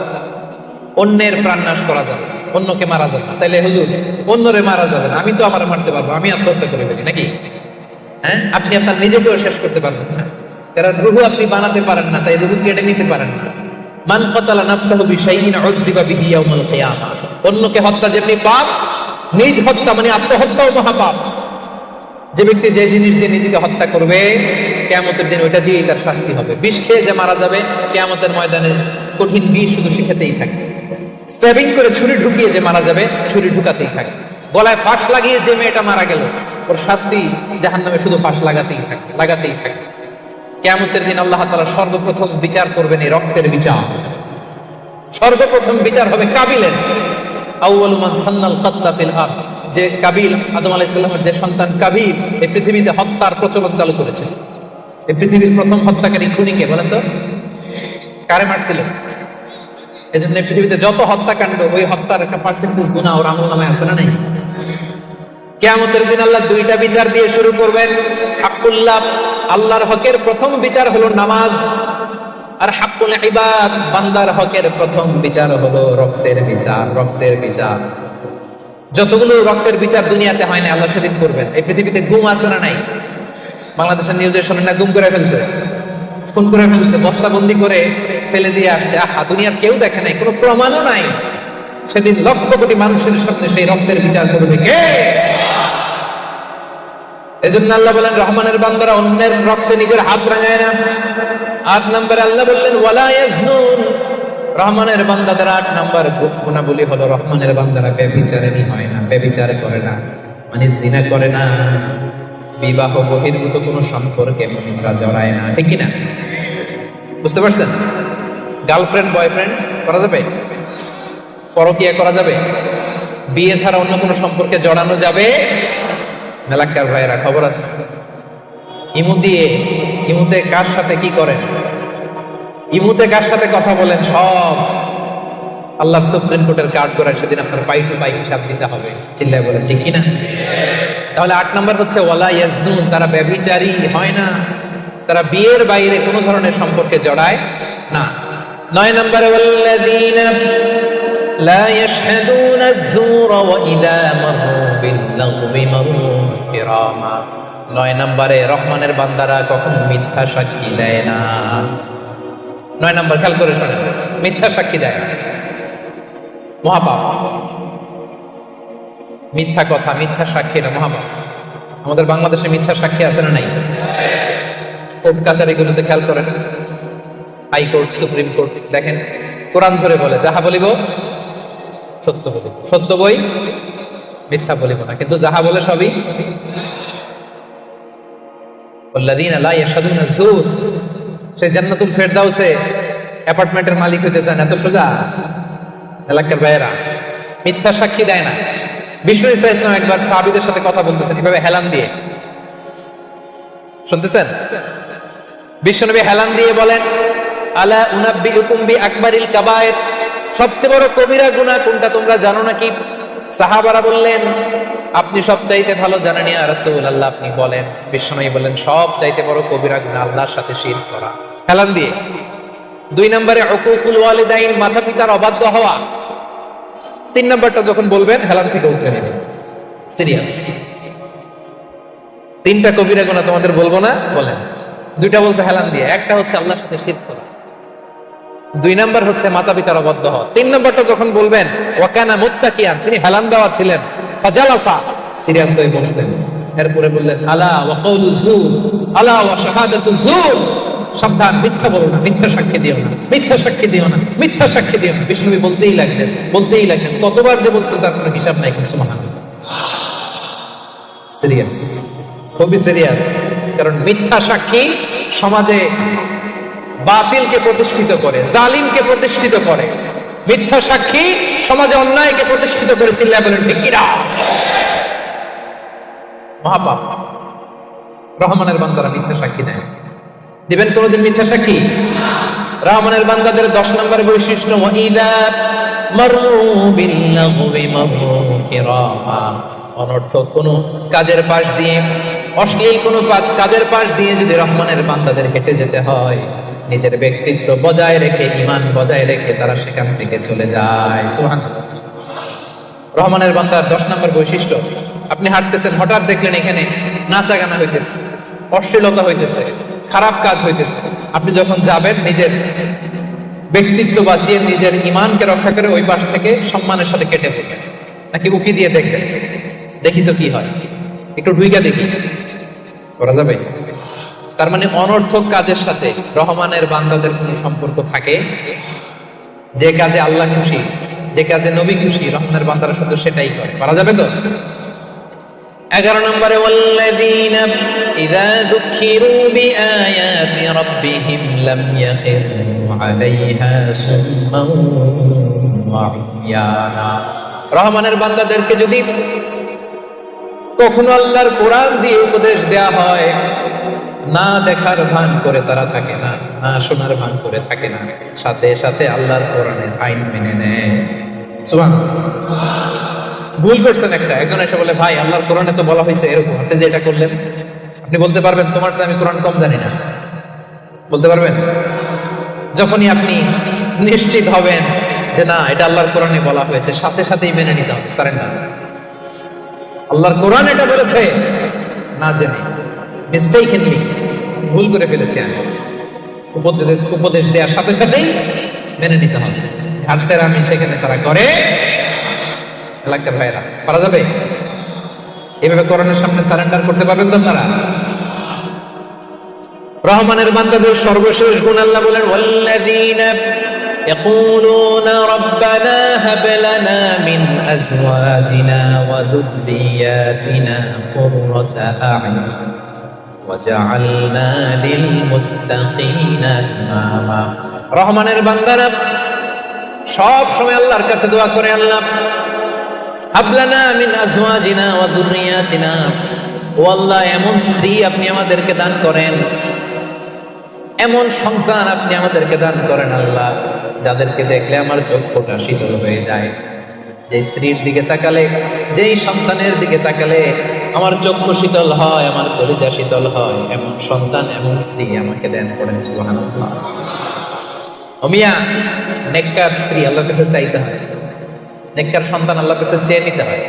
Speaker 1: অন্যের প্রাণ নাশ করা যাবে, অন্যকে মারা যাবে না। তাইলে হুজুর অন্যরে মারা যাবে না, আমি তো আমার মারতে পারবো, আমি আত্মহত্যা করে ফেলি নাকি? হ্যাঁ, আপনি আপনার নিজেকেও শেষ করতে পারবেন না, কারণ রুহু আপনি বানাতে পারেন না, তাই রুহু কেটে নিতে পারেন না। মান কাতালা নাফসাহু বিশাইইন উযযিবা বিহি ইয়াউমাল কিয়ামা। অন্যকে হত্যা যেমনি পাপ, নিজ হত্যা মানে আত্মহত্যাও মহাপাপ। যে ব্যক্তি যে জিনিস দিয়ে নিজেকে হত্যা করবে, কিয়ামতের দিন ওইটা দিয়েই তার শাস্তি হবে। বিষ খেয়ে যে মারা যাবে, কিয়ামতের ময়দানে কঠিন বিষ শুধু সে খেতেই থাকে। স্ট্যাবিং করে ছুরি ঢুকিয়ে যে মারা যাবে, ছুরি ঢুকাতেই থাকে। গলায় ফাঁস লাগিয়ে যে মেয়েটা মারা গেল, ওর শাস্তি জাহান্নামে শুধু ফাঁস লাগাতেই থাকে। কিয়ামতের দিন আল্লাহ তাআলা সর্বপ্রথম বিচার করবেন এই রক্তের বিচার। সর্বপ্রথম বিচার হবে কাবিলের। আউয়ালু মান সান্নাল কাতলা ফিল আরদ, যে কাবিল, আদম আলাইহিস সালামের যে সন্তান কাবিল, এই পৃথিবীতে হত্যার প্রচলন চালু করেছে। এই পৃথিবীর প্রথম হত্যাকারী খুনিকে বলেন তো, কারে মারছিল? এই জন্য পৃথিবীতে যত হত্যাকাণ্ড, ওই হত্যার একটা পার্সেন্টেজ গুনাহ ওর আমলনামায় আছে না নাই? কিয়ামতের দিন আল্লাহ দুইটা বিচার দিয়ে শুরু করবেন। হাক্কুল্লাহ, আল্লাহর হকের প্রথম বিচার হলো নামাজ, আর হাক্কুল ইবাদ, বান্দার হকের প্রথম বিচার হলো রক্তের বিচার। যতগুলো রক্তের বিচার দুনিয়াতে হয় না, আল্লাহ সেদিন করবেন। এই পৃথিবীতে গুম আছে না নাই? বাংলাদেশের নিউজের শোনেন না, গুম করে ফেলছে, খুন করে ফেলছে, বস্তাবন্দি করে ফেলে দিয়ে আসছে। আহা, দুনিয়ার কেউ দেখে নাই, কোনো প্রমাণও নাই। সেদিন লক্ষ কোটি মানুষের সামনে সেই রক্তের বিচার করবে কে? এজন্য আল্লাহ বলেন, রহমানের বান্দারা অন্যের রক্তে নিজের হাত রাঙায় না। ৮ নম্বরে আল্লাহ বললেন ওয়ালা ইয়াজনুন, রহমানের বান্দাদের ৮ নম্বর গুণাবলী হলো রহমানের বান্দারা ব্যভিচারিণী হয় না, ব্যভিচার করে না, মানে জিনা করে না, বিবাহ বহির্ভূত কোনো সম্পর্কে মহিলা জড়ায় না। ঠিক কিনা? বুঝতে পারছেন? গার্লফ্রেন্ড বয়ফ্রেন্ড করা যাবে? পরকীয়া করা যাবে? বিয়ে ছাড়া অন্য কোনো সম্পর্কে জড়ানো যাবে? এলাকার ভাইয়েরা খবর আছে, ইমুতে কার সাথে কি করেন, ইমুতে কার সাথে কথা বলেন, সব আল্লাহর সুপ্রিম কোর্টের কার্ড করেন। সেদিন আপনার পাই টু পাই হিসাব দিতে হবে। চিল্লায় বলেন ঠিক কিনা? তাহলে ৮ নম্বর হচ্ছে ওয়ালা ইয়াজনুন, তারা ব্যভিচারী হয় না, তারা বিয়ের বাইরে কোনো ধরনের সম্পর্কে জড়ায় না। ৯ নম্বরে ওয়াল্লাযীনা লা ইয়াশহাদুনা আয-যুরা ওয়া ইযা মাররু বিল-লাগবি মাররু কিরামা। ৯ নম্বরে রহমানের বান্দারা কখনো মিথ্যা সাক্ষী দেয় না। ৯ নম্বর খেয়াল করে শোনেন, মিথ্যা সাক্ষী দেয় না, মহাপাপ। মিথ্যা কথা, মিথ্যা সাক্ষী, এটা মহাপাপ। আমাদের বাংলাদেশে মিথ্যা সাক্ষী আছে না নাই? কোর্ট কাচারিগুলোতে খেয়াল করেন, হাইকোর্ট, সুপ্রিম কোর্ট, দেখেন কোরআন ধরে বলে যাহা বলিব সত্য বলিব, সত্য বই মিথ্যা বলিব না। কিন্তু যাহা বলে সবই ওয়াল্লাযীনা লা ইয়াশহাদুনা আয-যুর। সে জান্নাতুল ফেরদাউসে অ্যাপার্টমেন্টের মালিক হতে চান, এত সোজা? এলাকার ভাইয়েরা মিথ্যা সাক্ষী দেয় না। বিষ্ণু ঈসা ইসলাম একবার সাহাবীদের সাথে কথা বলতেছেন, এভাবে হেলান দিয়ে, শুনতেছেন? বিশ্বনবী হেলান দিয়ে বলেন, আলা উনাব্বিউকুম বিআকবারিল কাবায়ের, সবচেয়ে বড় কবিরা গুনাহ কোনটা তোমরা জানো নাকি? সাহাবারা বললেন, আপনি সবচাইতে ভালো জানেন ইয়া রাসূলুল্লাহ, আপনি বলেন। বিশ্বনবী বলেন, সবচাইতে বড় কবিরা গুনাহ আল্লাহর সাথে শিরক করা। হেলান দিয়ে। ২ নম্বরে উকুকুল ওয়ালিদাইন, মাতা পিতার অবাধ্য হওয়া। ৩ নম্বরটা যখন বলবেন হেলান থেকে উঠে নেবেন, সিরিয়াস। ৩টা কবিরা গুনাহ তোমাদের বলবো না, বলেন। 2টা বলছে হেলান দিয়ে, একটা হচ্ছে আল্লাহর সাথে শিরক করা, 2 নম্বর হচ্ছে মাতা পিতার অবাধ্য হওয়া। ৩ নম্বরটা যখন বলবেন, ওয়াকানা মুত্তাকিয়ান, তিনি হেলান দেওয়া ছিলেন, ফাজালাসা, সিরিয়াস হয়ে বসলেন। এরপরে বললেন আলা ওয়া কাউলু যুর, আলা ওয়া শাহাদাতু যুর, সাবধান, মিথ্যা বলো না, মিথ্যা সাক্ষী দিও না, মিথ্যা সাক্ষী দিও না, মিথ্যা সাক্ষী দিও না। বিষ্ণু বলতেই লাগলেন। কতবার যে বলছেন তার কোনো হিসাব নাই। সুবহানাল্লাহ, সিরিয়াস, খুবই সিরিয়াস। কারণ মিথ্যা সাক্ষী সমাজে বাতিলকে প্রতিষ্ঠিত করে, জালিমকে প্রতিষ্ঠিত করে। মিথ্যা সাক্ষী সমাজে অন্যায়কে প্রতিষ্ঠিত করে। চিল্লায় বলেন ঠিক কিনা? মহাপাপ। রহমানের বান্দারা মিথ্যা সাক্ষী দেয়। দিবেন কোনদিন মিথ্যা সাক্ষী? রহমানের বান্দাদের 10 নম্বর বৈশিষ্ট্য, ওয়াইদা মাররু বিল-লাগবি মাররু কিরামা, অনর্থক কোনো কাজের পাশ দিয়ে, অশ্লীল কোনো কাজের পাশ দিয়ে যদি রহমানের বান্দাদের হেঁটে যেতে হয়, নিজের ব্যক্তিত্ব বজায় রেখে, ঈমান বজায় রেখে তারা সেখান থেকে চলে যায়। সুবহানাল্লাহ। রহমানের বান্দার 10 নম্বর বৈশিষ্ট্য, আপনি হাঁটতেছেন, হঠাৎ দেখলেন এখানে নাচা গানা হইতেছে, অশ্লীলতা হইতেছে, খারাপ কাজ হইতেছে, আপনি যখন যাবেন নিজের ব্যক্তিত্ব বাঁচিয়ে, নিজের ঈমানকে রক্ষা করে ওই পাশ থেকে সম্মানের সাথে কেটে পড়বেন, নাকি উকি দিয়ে দেখবেন দেখি তো কি হয়, একটু ঢুইকা দেখি, করা যাবে? তার মানে অনর্থক কাজের সাথে রহমানের বান্দাদের কোনো সম্পর্ক থাকে? যে কাজে আল্লাহ খুশি, যে কাজে নবী খুশি, রহমানের বান্দারা শুধু সেটাই করে। করা যাবে তো? 11 নম্বরে, ওয়াল্লাযীনা ইযা যুকিরু বিআয়াতি রাব্বিহিম লাম ইয়াখিরু আলাইহা সুম্মান ওয়া উমিয়ানা। রহমানের বান্দাদেরকে যদি কখনো আল্লাহর কোরআন দিয়ে উপদেশ দেয়া হয়, না দেখার ভান করে তারা থাকে না, না শোনার ভান করে থাকে না, সাথে সাথে আল্লাহর কোরআনের আইন মেনে নেয়। সুবহানাল্লাহ। ভুল করছেন একজন এসে বলে, ভাই আল্লাহর কোরআনে তো বলা হয়েছে এরকম, আপনি যে এটা করলেন। আপনি বলতে পারবেন, তোমার চেয়ে আমি কোরআন কম জানি না? বলতে পারবেন? যখনই আপনি নিশ্চিত হবেন যে না, এটা আল্লাহর কোরআনে বলা হয়েছে, সাথে সাথেই মেনে নিতে হবে, সারেন্ডার। আল্লাহর কোরআন এটা বলেছে, না জেনে মিস্টেকলি ভুল করে ফেলেছি আমি, উপদেশ দেওয়ার সাথে সাথেই মেনে নিতে হবে। হাতের আমি সেখানে তারা করে, এলাকার ভাইরা, পারা যাবে? এভাবে কোরআনের সামনে সারেন্ডার করতে পারবেন তো আপনারা? রহমানের বান্দাদের সর্বশেষ গুণ আল্লাহ বলেন, ওয়াল্লাযীনা ইয়াকুলুনা রাব্বানা হাব লানা মিন আজওয়াজিনা ওয়া যুররিয়াতিনা কুররাতা আ'য়ুন ওয়াজআলনা লিল মুত্তাকিনা ইমামা। রহমানের বান্দারা সব সময় আল্লাহর কাছে দোয়া করে, আল্লাহ হাব লানা মিন আজওয়াজিনা ওয়া যুররিয়াতিনা, ও আল্লাহ এমন স্ত্রী আপনি আমাদেরকে দান করেন, এমন সন্তান আপনি আমাদেরকে দান করেন আল্লাহ, যাদেরকে দেখলে আমার চক্ষুটা শীতল হয়ে যায়। যে স্ত্রীর দিকে তাকালে, যেই সন্তানের দিকে তাকালে আমার চক্ষু শীতল হয়, আমার কলিজা শীতল হয়, এমন সন্তান, এমন স্ত্রী আমাকে দেন করেন। সুবহানাল্লাহ। ওমিয়া, নেককার স্ত্রী আল্লাহর কাছে চাইতে হয়, নেককার সন্তান আল্লাহর কাছে চেয়ে নিতে হয়।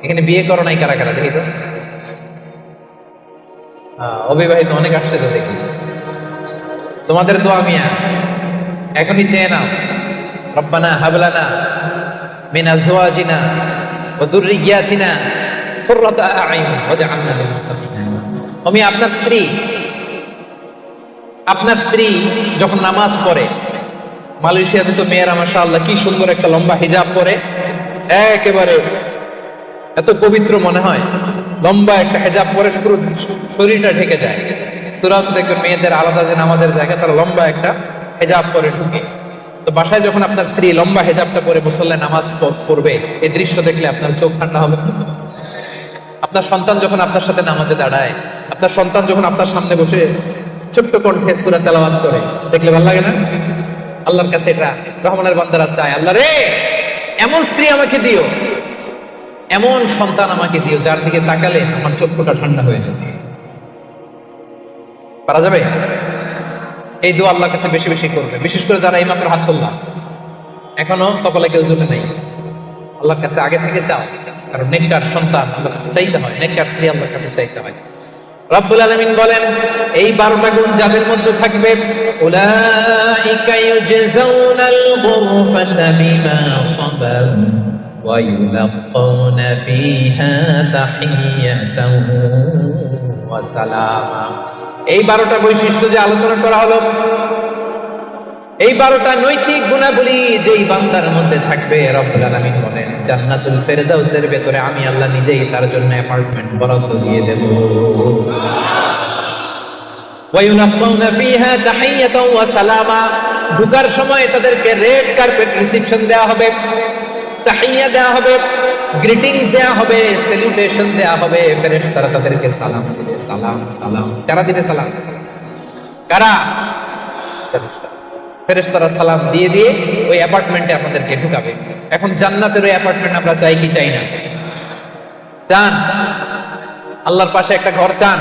Speaker 1: এখানে বিয়ে করো নাই কারা কারা দেখি তো? অবিবাহিত অনেক আসছে তো দেখি। তোমাদের দোয়া মিয়া এখনই চেয়ে নাও, রব্বানা হাব লানা মিন আজওয়াজিনা ওয়া যুররিয়াতিনা কুররাতা আ'য়ুন ওয়াজআলনা লিল মুত্তাকিনা ইমামা। আমি আপনার স্ত্রী যখন নামাজ পড়ে, মালয়েশিয়াতে তো মেয়েরা মাশাআল্লাহ কি সুন্দর একটা লম্বা হিজাব পরে, একেবারে এত পবিত্র মনে হয়, লম্বা একটা হিজাব পরে পুরো শরীরটা ঢেকে যায়। সূরাত দেখবেন মেয়েদের আলাদা যে নামাজের জায়গা, তারা লম্বা একটা হেজাব পরে ঢুকে। তো বাসায় যখন আপনার স্ত্রী লম্বা হেজাবটা পরে মুসল্লায় নামাজ পড়বে, এই দৃশ্য দেখলে আপনার চোখ ঠান্ডা হবে। আপনার সন্তান যখন আপনার সাথে নামাজে দাঁড়ায়, আপনার সন্তান যখন আপনার সামনে বসে ছোট্ট কণ্ঠে সূরা তেলাওয়াত করে, দেখলে ভালো লাগে না? আল্লাহর কাছে এটা রহমানের বান্দারা চায়, আল্লাহ রে এমন স্ত্রী আমাকে দিও, এমন সন্তান আমাকে দিও, যার দিকে তাকালে আমার চক্ষুটা ঠান্ডা হয়ে যাবে। পারা যাবে? এই দোয়া আল্লাহর কাছে বেশি বেশি করবে, বিশেষ করে যারা এইমাত্র হাত তুললাম, এখনো কপালে কেউ জুটে নাই, আল্লাহর কাছে আগে থেকে চাও, কারণ নেককার সন্তান আল্লাহর কাছে চাইতে হয়, নেককার স্ত্রী আল্লাহর কাছে চাইতে হয়। রব্বুল আলামিন বলেন, এই 12টা গুণ যাদের মধ্যে থাকবে, উলাইকা ইউজজাউনাল গুরফাতা বিমা সাবারু ওয়া ইউলাক্কাউনা ফিহা তাহিয়াতান ওয়া সালামা। এই 12টা বৈশিষ্ট্য যে আলোচনা করা হলো, এই 12টা নৈতিক গুণাবলী যেই বান্দার মধ্যে থাকবে, রব্বুল আলামিন বলেন জান্নাতুল ফেরদাউসের ভেতরে আমি আল্লাহ নিজেই তার জন্য অ্যাপার্টমেন্ট বরাদ্দ দিয়ে দেব। ওয়া ইউলাক্কাউনা ফিহা তাহিয়াতান ওয়া সালামা, ঢোকার সময় তাদেরকে রেড কার্পেট রিসেপশন দেওয়া হবে, তাহিয়া দেওয়া হবে, গ্রিটিংস দেওয়া হবে, স্যালুটেশন দেওয়া হবে, ফেরেশতারা তাদেরকে সালাম দিবে। সালাম সালাম কারা দিবে? সালাম কারা? ফেরেশতারা সালাম দিয়ে দিয়ে ওই অ্যাপার্টমেন্টে আপনাদেরকে ঢুকাবে। এখন জান্নাতের ওই অ্যাপার্টমেন্ট আমরা চাই কি চাই না? চান? আল্লাহর পাশে একটা ঘর চান?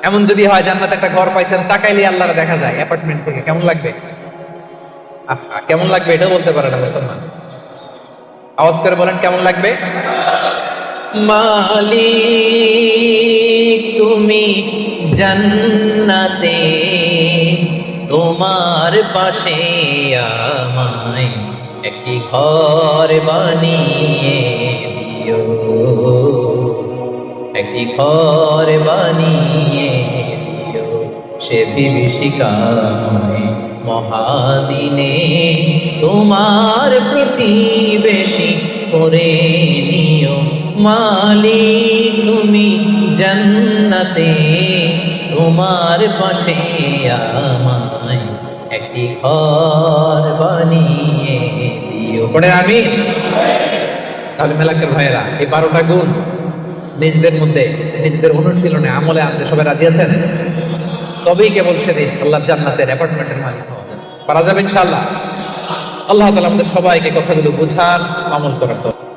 Speaker 1: এমন যদি হয় জান্নাতে একটা ঘর পাইছেন, তাকাইলে আল্লাহর দেখা যায় অ্যাপার্টমেন্ট থেকে, কেমন লাগবে? আহা, কেমন লাগবে এটাও বলতে পারে না মুসলমান। আওয়াজ করে বলেন কেমন লাগবে? মালিক তুমি জান্নাতে, তোমার পাশে আমায় একটি ঘর বানিয়ে দিও, একটি ঘর বানিয়ে দিও, সে বিভীষিকাময় মহাদিনে তোমার প্রতিবেশী করে নিও। মালিক তুমি জান্নাতে, তোমার পাশে আমায় একটি ঘর বানিয়ে দিও। পড়ে আমি তাহলে মেলাকের ভাইয়েরা, এই 12টা গুণ নিজেদের মধ্যে, নিজেদের অনুশীলনে আমলে আনতে সবাই রাজি আছেন? তবেই কেবল সেদিন আল্লাহর জান্নাতের অ্যাপার্টমেন্টের মালিক হওয়া যাবে। পারা যাবে ইনশাআল্লাহ। আল্লাহ তাআলা আমাদের সবাইকে কথাগুলো বোঝার, আমল করার তৌফিক